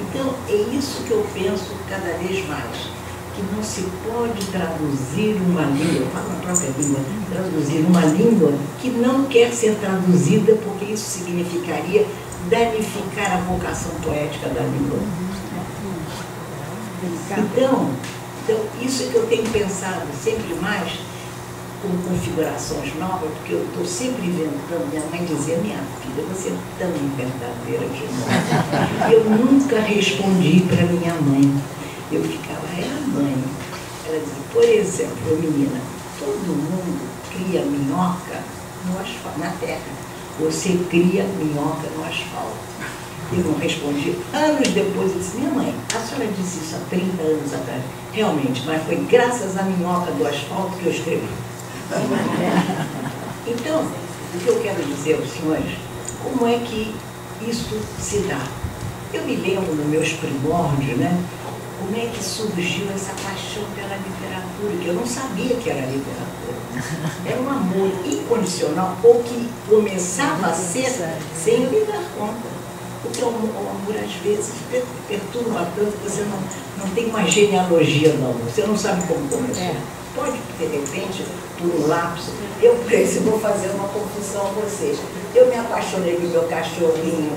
Então, é isso que eu penso cada vez mais, que não se pode traduzir uma língua, eu falo na própria língua, traduzir uma língua que não quer ser traduzida, porque isso significaria danificar a vocação poética da língua. Então, isso é que eu tenho pensado sempre mais com configurações novas, porque eu estou sempre inventando. Minha mãe dizia: minha filha, você é tão verdadeira de novo. Eu nunca respondi para minha mãe. Eu ficava: é a mãe. Ela dizia: por exemplo, menina, todo mundo cria minhoca no asfalto, na terra. Você cria minhoca no asfalto. Eu não respondi. Anos depois eu disse: minha mãe, a senhora disse isso há 30 anos atrás. Realmente, mas foi graças à minhoca do asfalto que eu escrevi. Então, o que eu quero dizer aos senhores, como é que isso se dá? Eu me lembro nos meus primórdios, né? Como é que surgiu essa paixão pela literatura, que eu não sabia que era literatura. Era um amor incondicional, ou que começava a ser sem eu me dar conta. Porque o amor, às vezes, perturba tanto que você não tem uma genealogia do amor, você não sabe como começou. Pode, de repente, por um lapso. Eu, por exemplo, vou fazer uma confusão a vocês. Eu me apaixonei pelo meu cachorrinho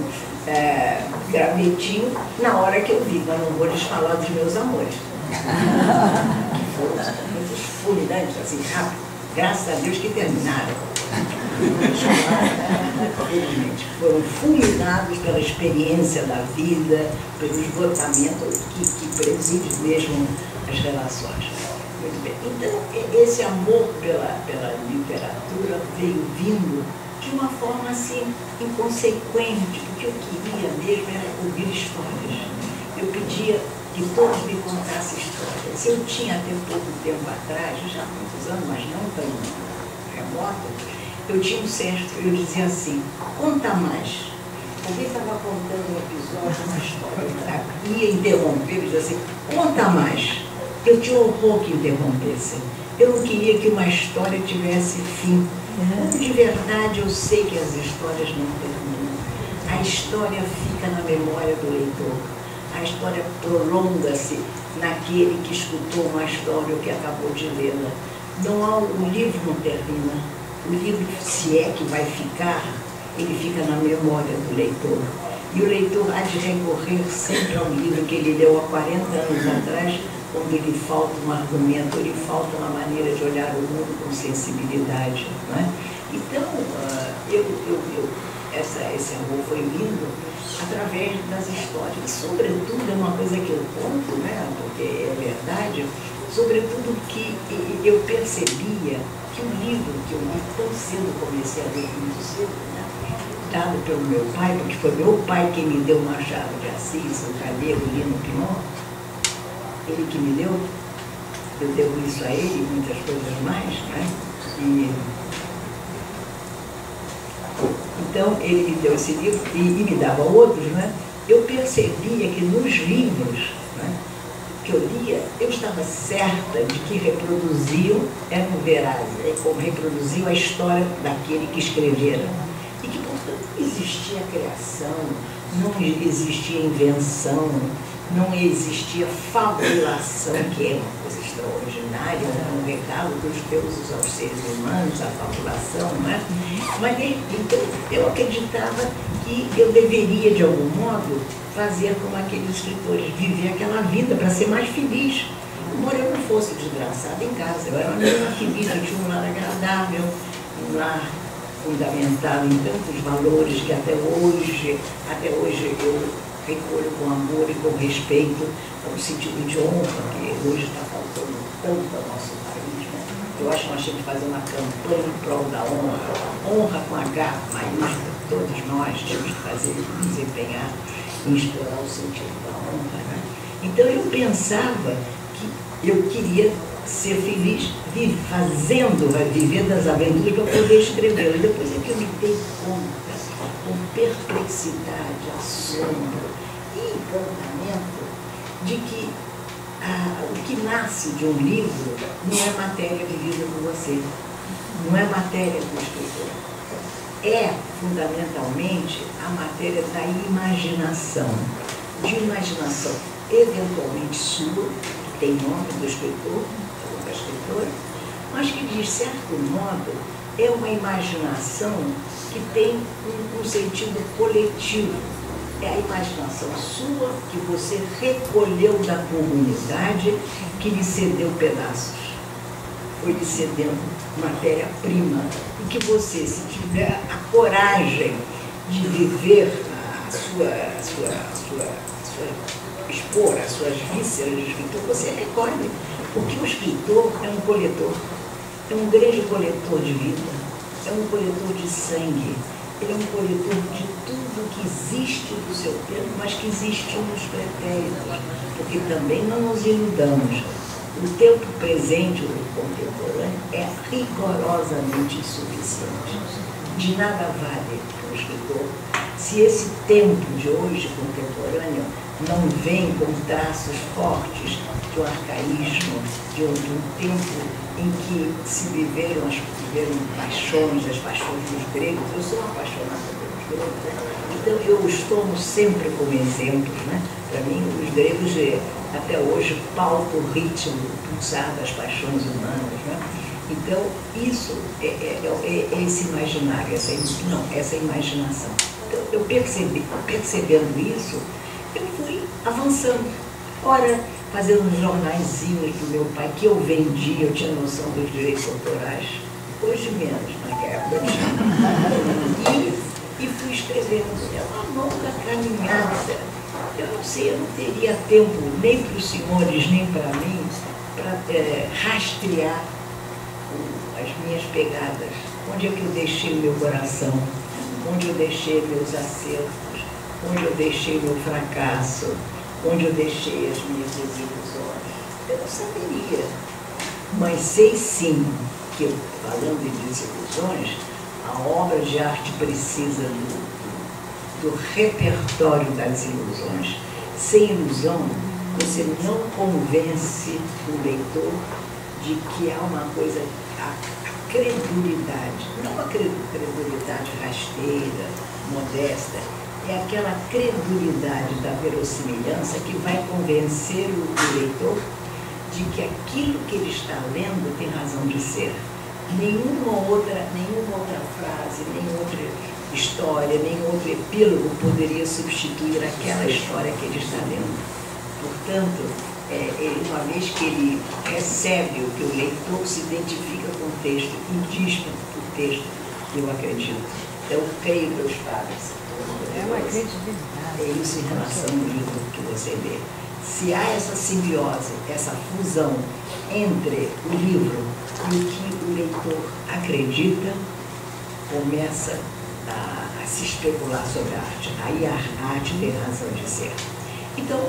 Gravetinho na hora que eu vi, mas não vou lhes falar dos meus amores. Foram muito fulminantes, assim, rápido. Graças a Deus que terminaram. Foram fulminados pela experiência da vida, pelo esgotamento que preside mesmo as relações. Muito bem. Então, esse amor pela literatura veio vindo de uma forma assim inconsequente, porque eu queria mesmo era ouvir histórias. Eu pedia que todos me contassem histórias. Eu tinha até pouco tempo atrás, já há muitos anos, mas não tão remoto, eu tinha um certo, eu dizia assim: conta mais. Alguém estava contando um episódio, uma história, eu ia interromper, eu dizia assim: conta mais. Eu tinha horror que interrompessem. Eu não queria que uma história tivesse fim. De verdade, eu sei que as histórias não terminam. A história fica na memória do leitor. A história prolonga-se naquele que escutou uma história ou que acabou de lê-la. O livro não termina. O livro, se é que vai ficar, ele fica na memória do leitor. E o leitor há de recorrer sempre ao livro que ele leu há 40 anos atrás, quando lhe falta um argumento, lhe falta uma maneira de olhar o mundo com sensibilidade. Não é? Então, esse amor foi vindo através das histórias. E, sobretudo, é uma coisa que eu conto, né, porque é verdade, sobretudo que eu percebia que o livro que eu li tão cedo, comecei a ler muito cedo, né, dado pelo meu pai, porque foi meu pai quem me deu Machado de Assis, o Calheiros, o Lino Pinot, ele que me deu, eu devo isso a ele e muitas coisas mais, né? Então, ele me deu esse livro e me dava outros, né? Eu percebia que nos livros, né, que eu lia, eu estava certa de que reproduziam, eram verazes, como reproduziam a história daquele que escrevera. E que, portanto, não existia criação, não existia invenção, não existia fabulação, que é uma coisa extraordinária, um regalo dos deuses aos seres humanos, a fabulação, não é? Mas então eu acreditava que eu deveria, de algum modo, fazer como aqueles escritores, viver aquela vida para ser mais feliz. Embora eu não fosse desgraçada em casa, eu era uma menina feliz, eu tinha um lar agradável, um lar fundamentado em tantos valores que até hoje eu recolho com amor e com respeito ao sentido de honra, que hoje está faltando tanto ao nosso país. Né? Eu acho que nós temos que fazer uma campanha em prol da honra, honra com H maiúsculo, todos nós temos que fazer, nos empenhar em explorar o sentido da honra. Né? Então eu pensava que eu queria ser feliz viver das aventuras para poder escrever. E depois é que eu me dei conta, com perplexidade, assombro e encantamento, de que o que nasce de um livro não é matéria vivida por você, não é matéria do escritor. É, fundamentalmente, a matéria da imaginação, de imaginação eventualmente sua, porque tem nome do escritor, da escritora, mas que, de certo modo, é uma imaginação que tem um sentido coletivo. É a imaginação sua que você recolheu da comunidade, que lhe cedeu pedaços. Foi lhe cedendo matéria-prima. E que você, se tiver a coragem de viver expor as suas vísceras de escritor, você recolhe. Porque o escritor é um coletor. É um grande coletor de vida. É um coletor de sangue. Ele é um coletor de tudo que existe do seu tempo, mas que existiu nos pretéritos, porque também não nos iludamos. O tempo presente, o contemporâneo, é rigorosamente insuficiente. De nada vale para o escritor se esse tempo de hoje contemporâneo não vem com traços fortes de um arcaísmo, de um tempo em que se viveram paixões, as paixões dos gregos. Eu sou apaixonada pelos gregos, então eu os tomo sempre como exemplos, né? Para mim, os gregos até hoje pautam o ritmo, o pulsar das paixões humanas, né? Então, isso é esse imaginário, essa imaginação. Então, eu percebendo isso, eu fui avançando. Ora, fazendo uns jornaizinhos do meu pai, que eu vendia, eu tinha noção dos direitos autorais, hoje menos, naquela época. E fui escrevendo. É uma longa caminhada. Eu não sei, eu não teria tempo nem para os senhores, nem para mim, para rastrear as minhas pegadas. Onde é que eu deixei o meu coração? Onde eu deixei meus acertos? Onde eu deixei meu fracasso? Onde eu deixei as minhas desilusões? Eu não saberia. Mas sei sim que, falando em desilusões, a obra de arte precisa do repertório das ilusões. Sem ilusão, você não convence o leitor de que há uma coisa, a credulidade, não a credulidade rasteira, modesta, é aquela credulidade da verossimilhança que vai convencer o leitor de que aquilo que ele está lendo tem razão de ser. Nenhuma outra frase, nenhuma outra história, nenhum outro epílogo poderia substituir aquela história que ele está lendo. Portanto, uma vez que ele recebe o que o leitor se identifica com o texto e diz para o texto, eu acredito. Eu creio, meus pais. É uma credibilidade. É isso em relação ao livro que você lê. Se há essa simbiose, essa fusão entre o livro e o que o leitor acredita, começa a se especular sobre a arte. Aí a arte tem razão de ser. Então,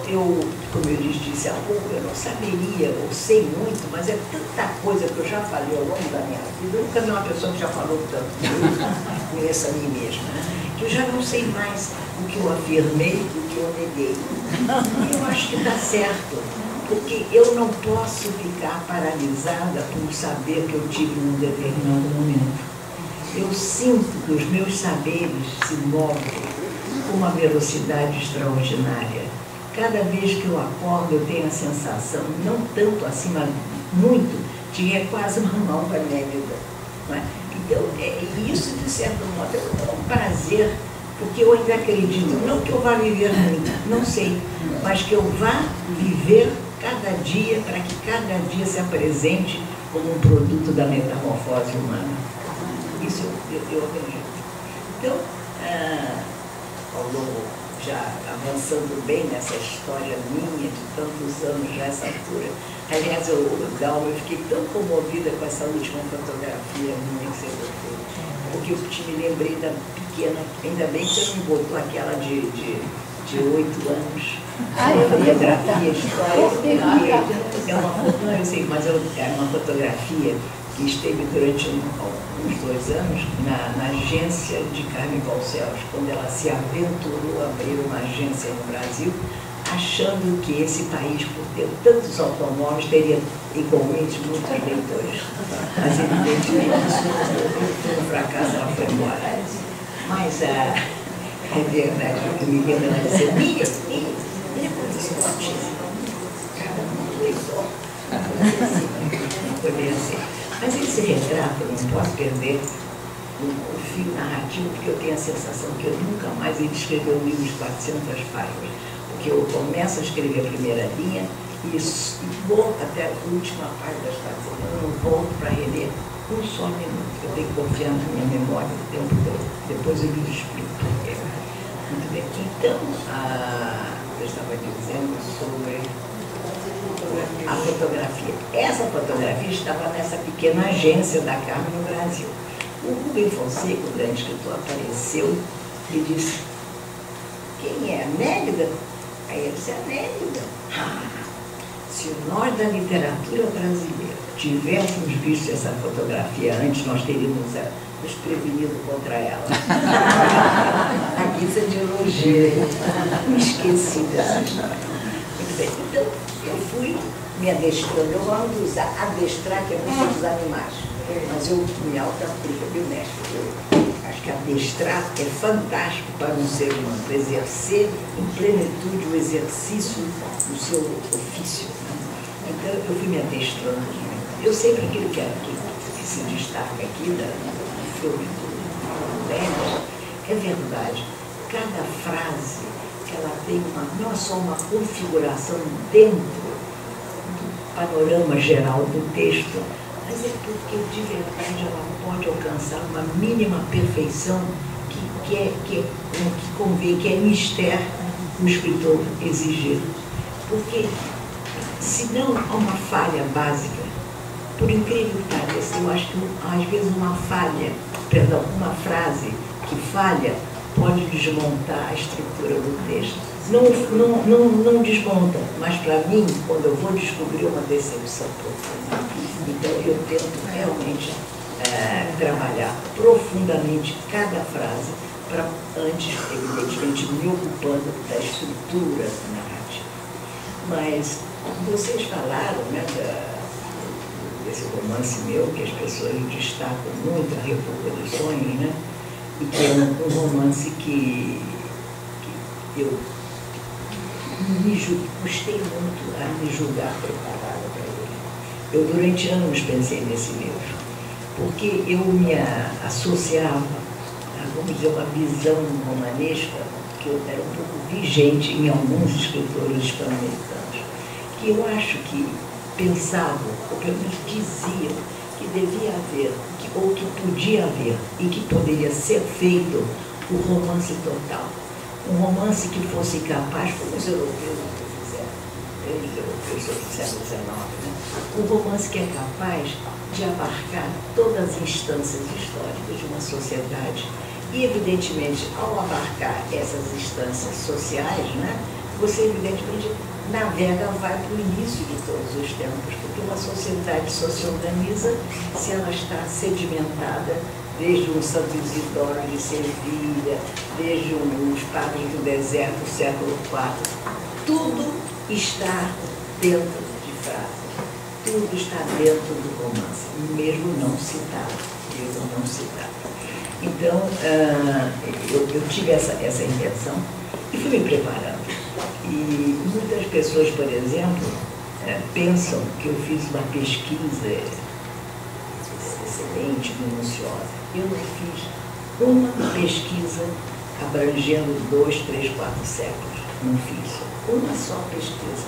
como eu lhes disse há pouco, eu não saberia, ou sei muito, mas é tanta coisa que eu já falei ao longo da minha vida. Eu nunca vi uma pessoa que já falou tanto, eu conheço a mim mesma, né? Que eu já não sei mais o que eu afirmei e o que eu neguei. E eu acho que está certo, porque eu não posso ficar paralisada por saber que eu tive num determinado momento. Eu sinto que os meus saberes se movem com uma velocidade extraordinária. Cada vez que eu acordo, eu tenho a sensação, não tanto assim, mas muito, de é quase uma nova vida. Não é? Então, isso, de certo modo, é um prazer, porque eu ainda acredito, não que eu vá viver muito, não sei, mas que eu vá viver cada dia, para que cada dia se apresente como um produto da metamorfose humana. Isso eu acredito. Então, ao longo, já avançando bem nessa história minha de tantos anos já essa altura. Aliás, Dalma, eu fiquei tão comovida com essa última fotografia minha que você botou, porque eu me lembrei da pequena, ainda bem que você não botou aquela de 8 anos, uma fotografia histórica, é uma fotografia, eu sei, mas é uma fotografia que esteve durante uns 2 anos na agência de Carmen Balcells, quando ela se aventurou a abrir uma agência no Brasil, achando que esse país, por ter tantos automóveis, teria igualmente muitos leitores. Mas, evidentemente, foi um fracasso, ela foi embora. Mas é verdade, eu me lembro, ela dizia, minha coisa esportiva, cada um leitor. Foi bem assim. Mas esse retrato, eu não posso perder o fio narrativo, porque eu tenho a sensação que eu nunca mais ia escrever um livro de 400 páginas. Porque eu começo a escrever a primeira linha e volto até a última página das 400. Eu não volto para reler um só minuto. Eu tenho que confiar na minha memória o tempo todo. Depois eu lhes explico por quê. Muito bem. Então, eu estava dizendo sobre a fotografia. Essa fotografia estava nessa pequena agência da Carmen no Brasil. O Rubem Fonseca, o grande escritor, apareceu e disse: quem é? Nélida? Aí ele disse: a Nélida. Se nós da literatura brasileira tivéssemos visto essa fotografia antes, nós teríamos nos prevenido contra ela. Aqui isso é de elogio. Não esqueci dessa história. Muito bem. Então, eu fui me adestrando. Eu gosto de usar adestrar, que é muito dos animais. Mas eu me auto-aplico, viu, mestre? Eu acho que adestrar é fantástico para um ser humano, exercer em plenitude o exercício do seu ofício. Então, eu fui me adestrando. Eu sempre aquilo que se destaca aqui do filme do Denis, é verdade. Cada frase, ela tem não só uma configuração dentro do panorama geral do texto, mas é porque, de verdade, ela pode alcançar uma mínima perfeição que convém, que é mister o escritor exigir. Porque, se não há uma falha básica, por incrível que pareça, eu acho que, às vezes, uma frase que falha pode desmontar a estrutura do texto. Não desmonta, mas, para mim, quando eu vou descobrir uma decepção profunda, então eu tento realmente trabalhar profundamente cada frase, para antes, evidentemente, me ocupando da estrutura narrativa. Mas vocês falaram, né, desse romance meu, que as pessoas destacam muito, a República dos Sonhos, né? E que é um romance que eu custei muito a me julgar preparada para ele. Eu, durante anos, pensei nesse livro, porque eu me associava a, vamos dizer, uma visão romanesca que era um pouco vigente em alguns escritores hispano-americanos, que eu acho que pensavam, ou pelo menos diziam, que devia haver, ou que podia haver, e que poderia ser feito o romance total. Um romance que fosse capaz, como os europeus fizeram, eles europeus do século XIX, né? Um romance que é capaz de abarcar todas as instâncias históricas de uma sociedade e, evidentemente, ao abarcar essas instâncias sociais, né, você, evidentemente, navega, vai para o início de todos os tempos, porque uma sociedade se organiza se ela está sedimentada desde o Santo Isidoro de Sevilha, desde os padres do deserto do século IV. Tudo está dentro de frases, tudo está dentro do romance, mesmo não citado. Então, eu tive essa intenção e fui me preparando. E muitas pessoas, por exemplo, pensam que eu fiz uma pesquisa excelente, minuciosa. Eu não fiz uma pesquisa abrangendo 2, 3, 4 séculos. Não fiz uma só pesquisa.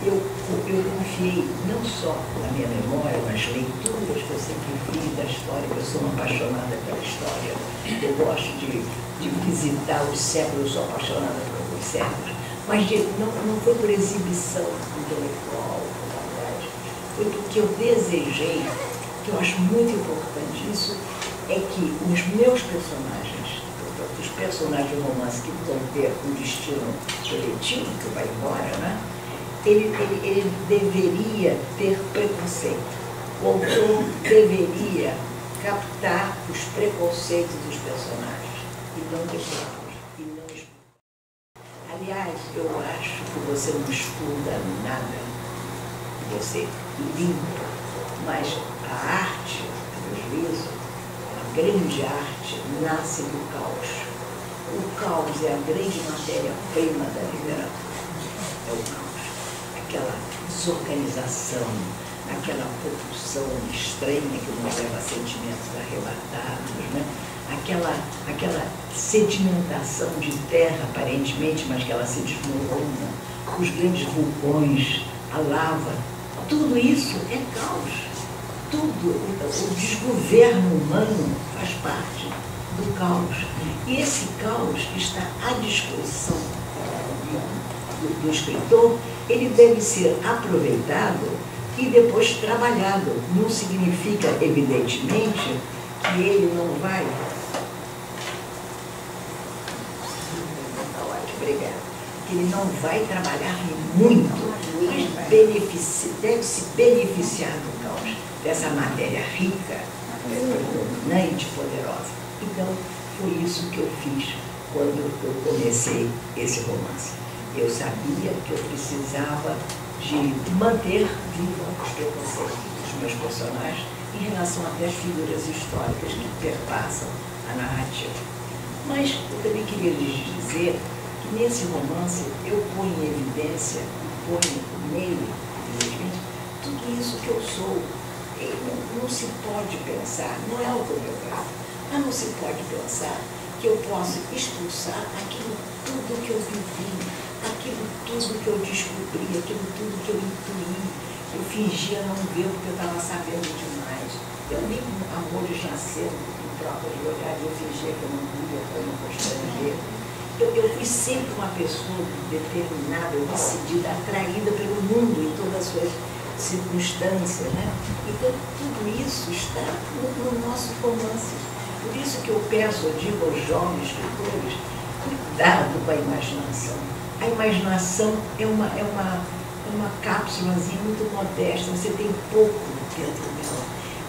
Eu confiei não só na minha memória, nas leituras que eu sempre fiz da história, que eu sou uma apaixonada pela história. Eu gosto de visitar os séculos, eu sou apaixonada por alguns séculos. Mas não foi por exibição intelectual, na verdade. Foi porque eu desejei, que eu acho muito importante isso, é que os meus personagens, os personagens do romance que vão ter um destino coletivo, que vai embora, né? Ele deveria ter preconceito. O autor deveria captar os preconceitos dos personagens e não deixá-los. Aliás, eu acho que você não estuda nada, você limpa, mas a arte, a meu juízo, a grande arte, nasce do caos. O caos é a grande matéria-prima da literatura. É o caos. Aquela desorganização, naquela propulsão estranha que nos leva a sentimentos arrebatados, né? Aquela sedimentação de terra, aparentemente, mas que ela se desmorona, os grandes vulcões, a lava, tudo isso é caos. Tudo, o desgoverno humano faz parte do caos. E esse caos que está à disposição do escritor, ele deve ser aproveitado e depois trabalhado. Não significa, evidentemente, que ele não vai... Obrigada. Que ele não vai trabalhar muito, mas deve se beneficiar do caos, dessa matéria rica, predominante, poderosa. Então, foi isso que eu fiz quando eu comecei esse romance. Eu sabia que eu precisava de manter viva os preconceitos dos meus personagens em relação até às figuras históricas que perpassam a narrativa. Mas eu também queria lhes dizer que nesse romance eu ponho em evidência, ponho nele, evidentemente, tudo isso que eu sou. Não se pode pensar, não é autobiográfico, mas não se pode pensar que eu posso expulsar aquilo tudo que eu vivi, aquilo tudo que eu descobri, aquilo tudo que eu intuí. Eu fingia não ver porque eu estava sabendo demais. Eu nem amores nascendo em troca de olhar, eu fingia que eu não via para não constranger. Eu fui sempre uma pessoa determinada, decidida, atraída pelo mundo em todas as suas circunstâncias, né? Então, tudo isso está no nosso romance. Por isso que eu peço, eu digo aos jovens escritores, cuidado com a imaginação. A imaginação é uma cápsulazinha muito modesta, você tem pouco dentro dela.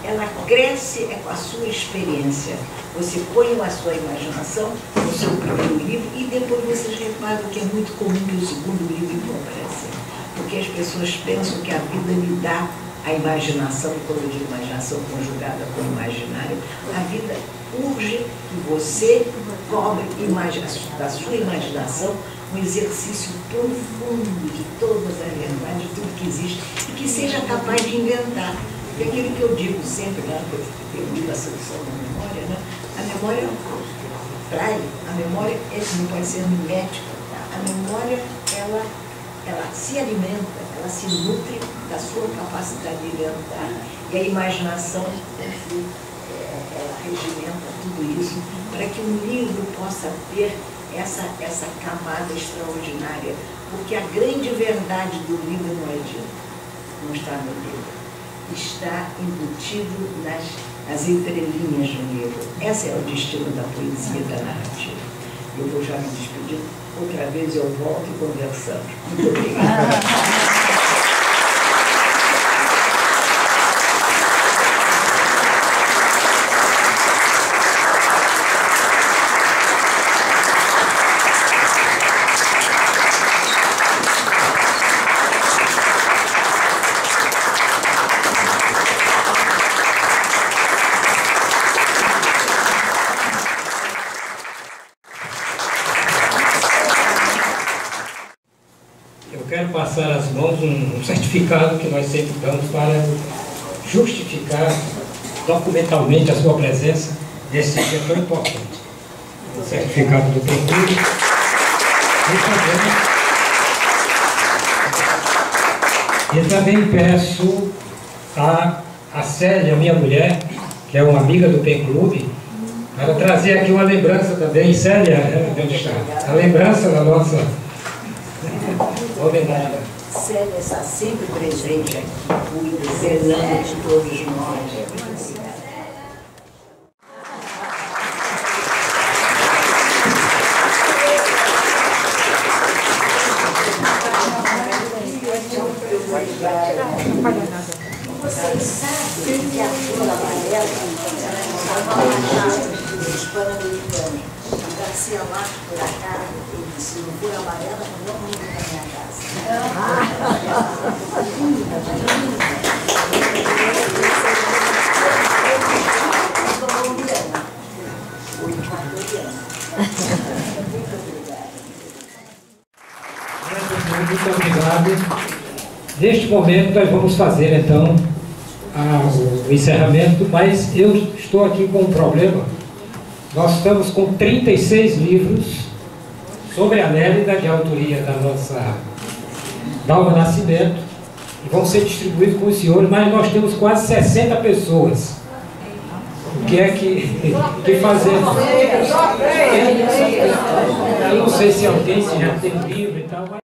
Ela cresce com a sua experiência. Você põe a sua imaginação no seu primeiro livro e depois vocês reparam que é muito comum que o segundo livro empobrece. Porque as pessoas pensam que a vida lhe dá a imaginação, quando eu digo imaginação conjugada com imaginário, a vida urge que você cobre da sua imaginação um exercício profundo de todas as verdades, de tudo que existe, e que seja capaz de inventar. E aquilo que eu digo sempre, né, que eu digo a solução da memória, né? A memória trai, a memória não pode ser mimética. A memória, ela se alimenta, ela se nutre da sua capacidade de inventar. E a imaginação, ela regimenta tudo isso para que um livro possa ter essa camada extraordinária. Porque a grande verdade do livro não é dita, não está no livro. Está embutido nas entrelinhas do livro. Esse é o destino da poesia, da narrativa. Eu vou já me despedir. Outra vez eu volto e conversamos. Muito obrigada. Passar às mãos um certificado que nós sempre damos para justificar documentalmente a sua presença nesse dia tão importante. O certificado do PENCLUB. E também peço a Célia, minha mulher, que é uma amiga do PENCLUB, para trazer aqui uma lembrança também. Célia, onde está? A lembrança da nossa homenagem. Célia está sempre presente aqui, cuida, zelando de todos nós. Vocês sabem que a flor amarela é uma hispano-americana. Garcia Marques, por acaso, ele disse: não for amarela, não vou vir na minha casa. Muito obrigado. Neste momento nós vamos fazer então o encerramento, mas eu estou aqui com um problema. Nós estamos com 36 livros sobre a Nélida, de autoria da nossa Dalva Nascimento, e vão ser distribuídos com os senhores, mas nós temos quase 60 pessoas. O que é que fazemos? Eu não sei se alguém já tem um livro e tal, mas...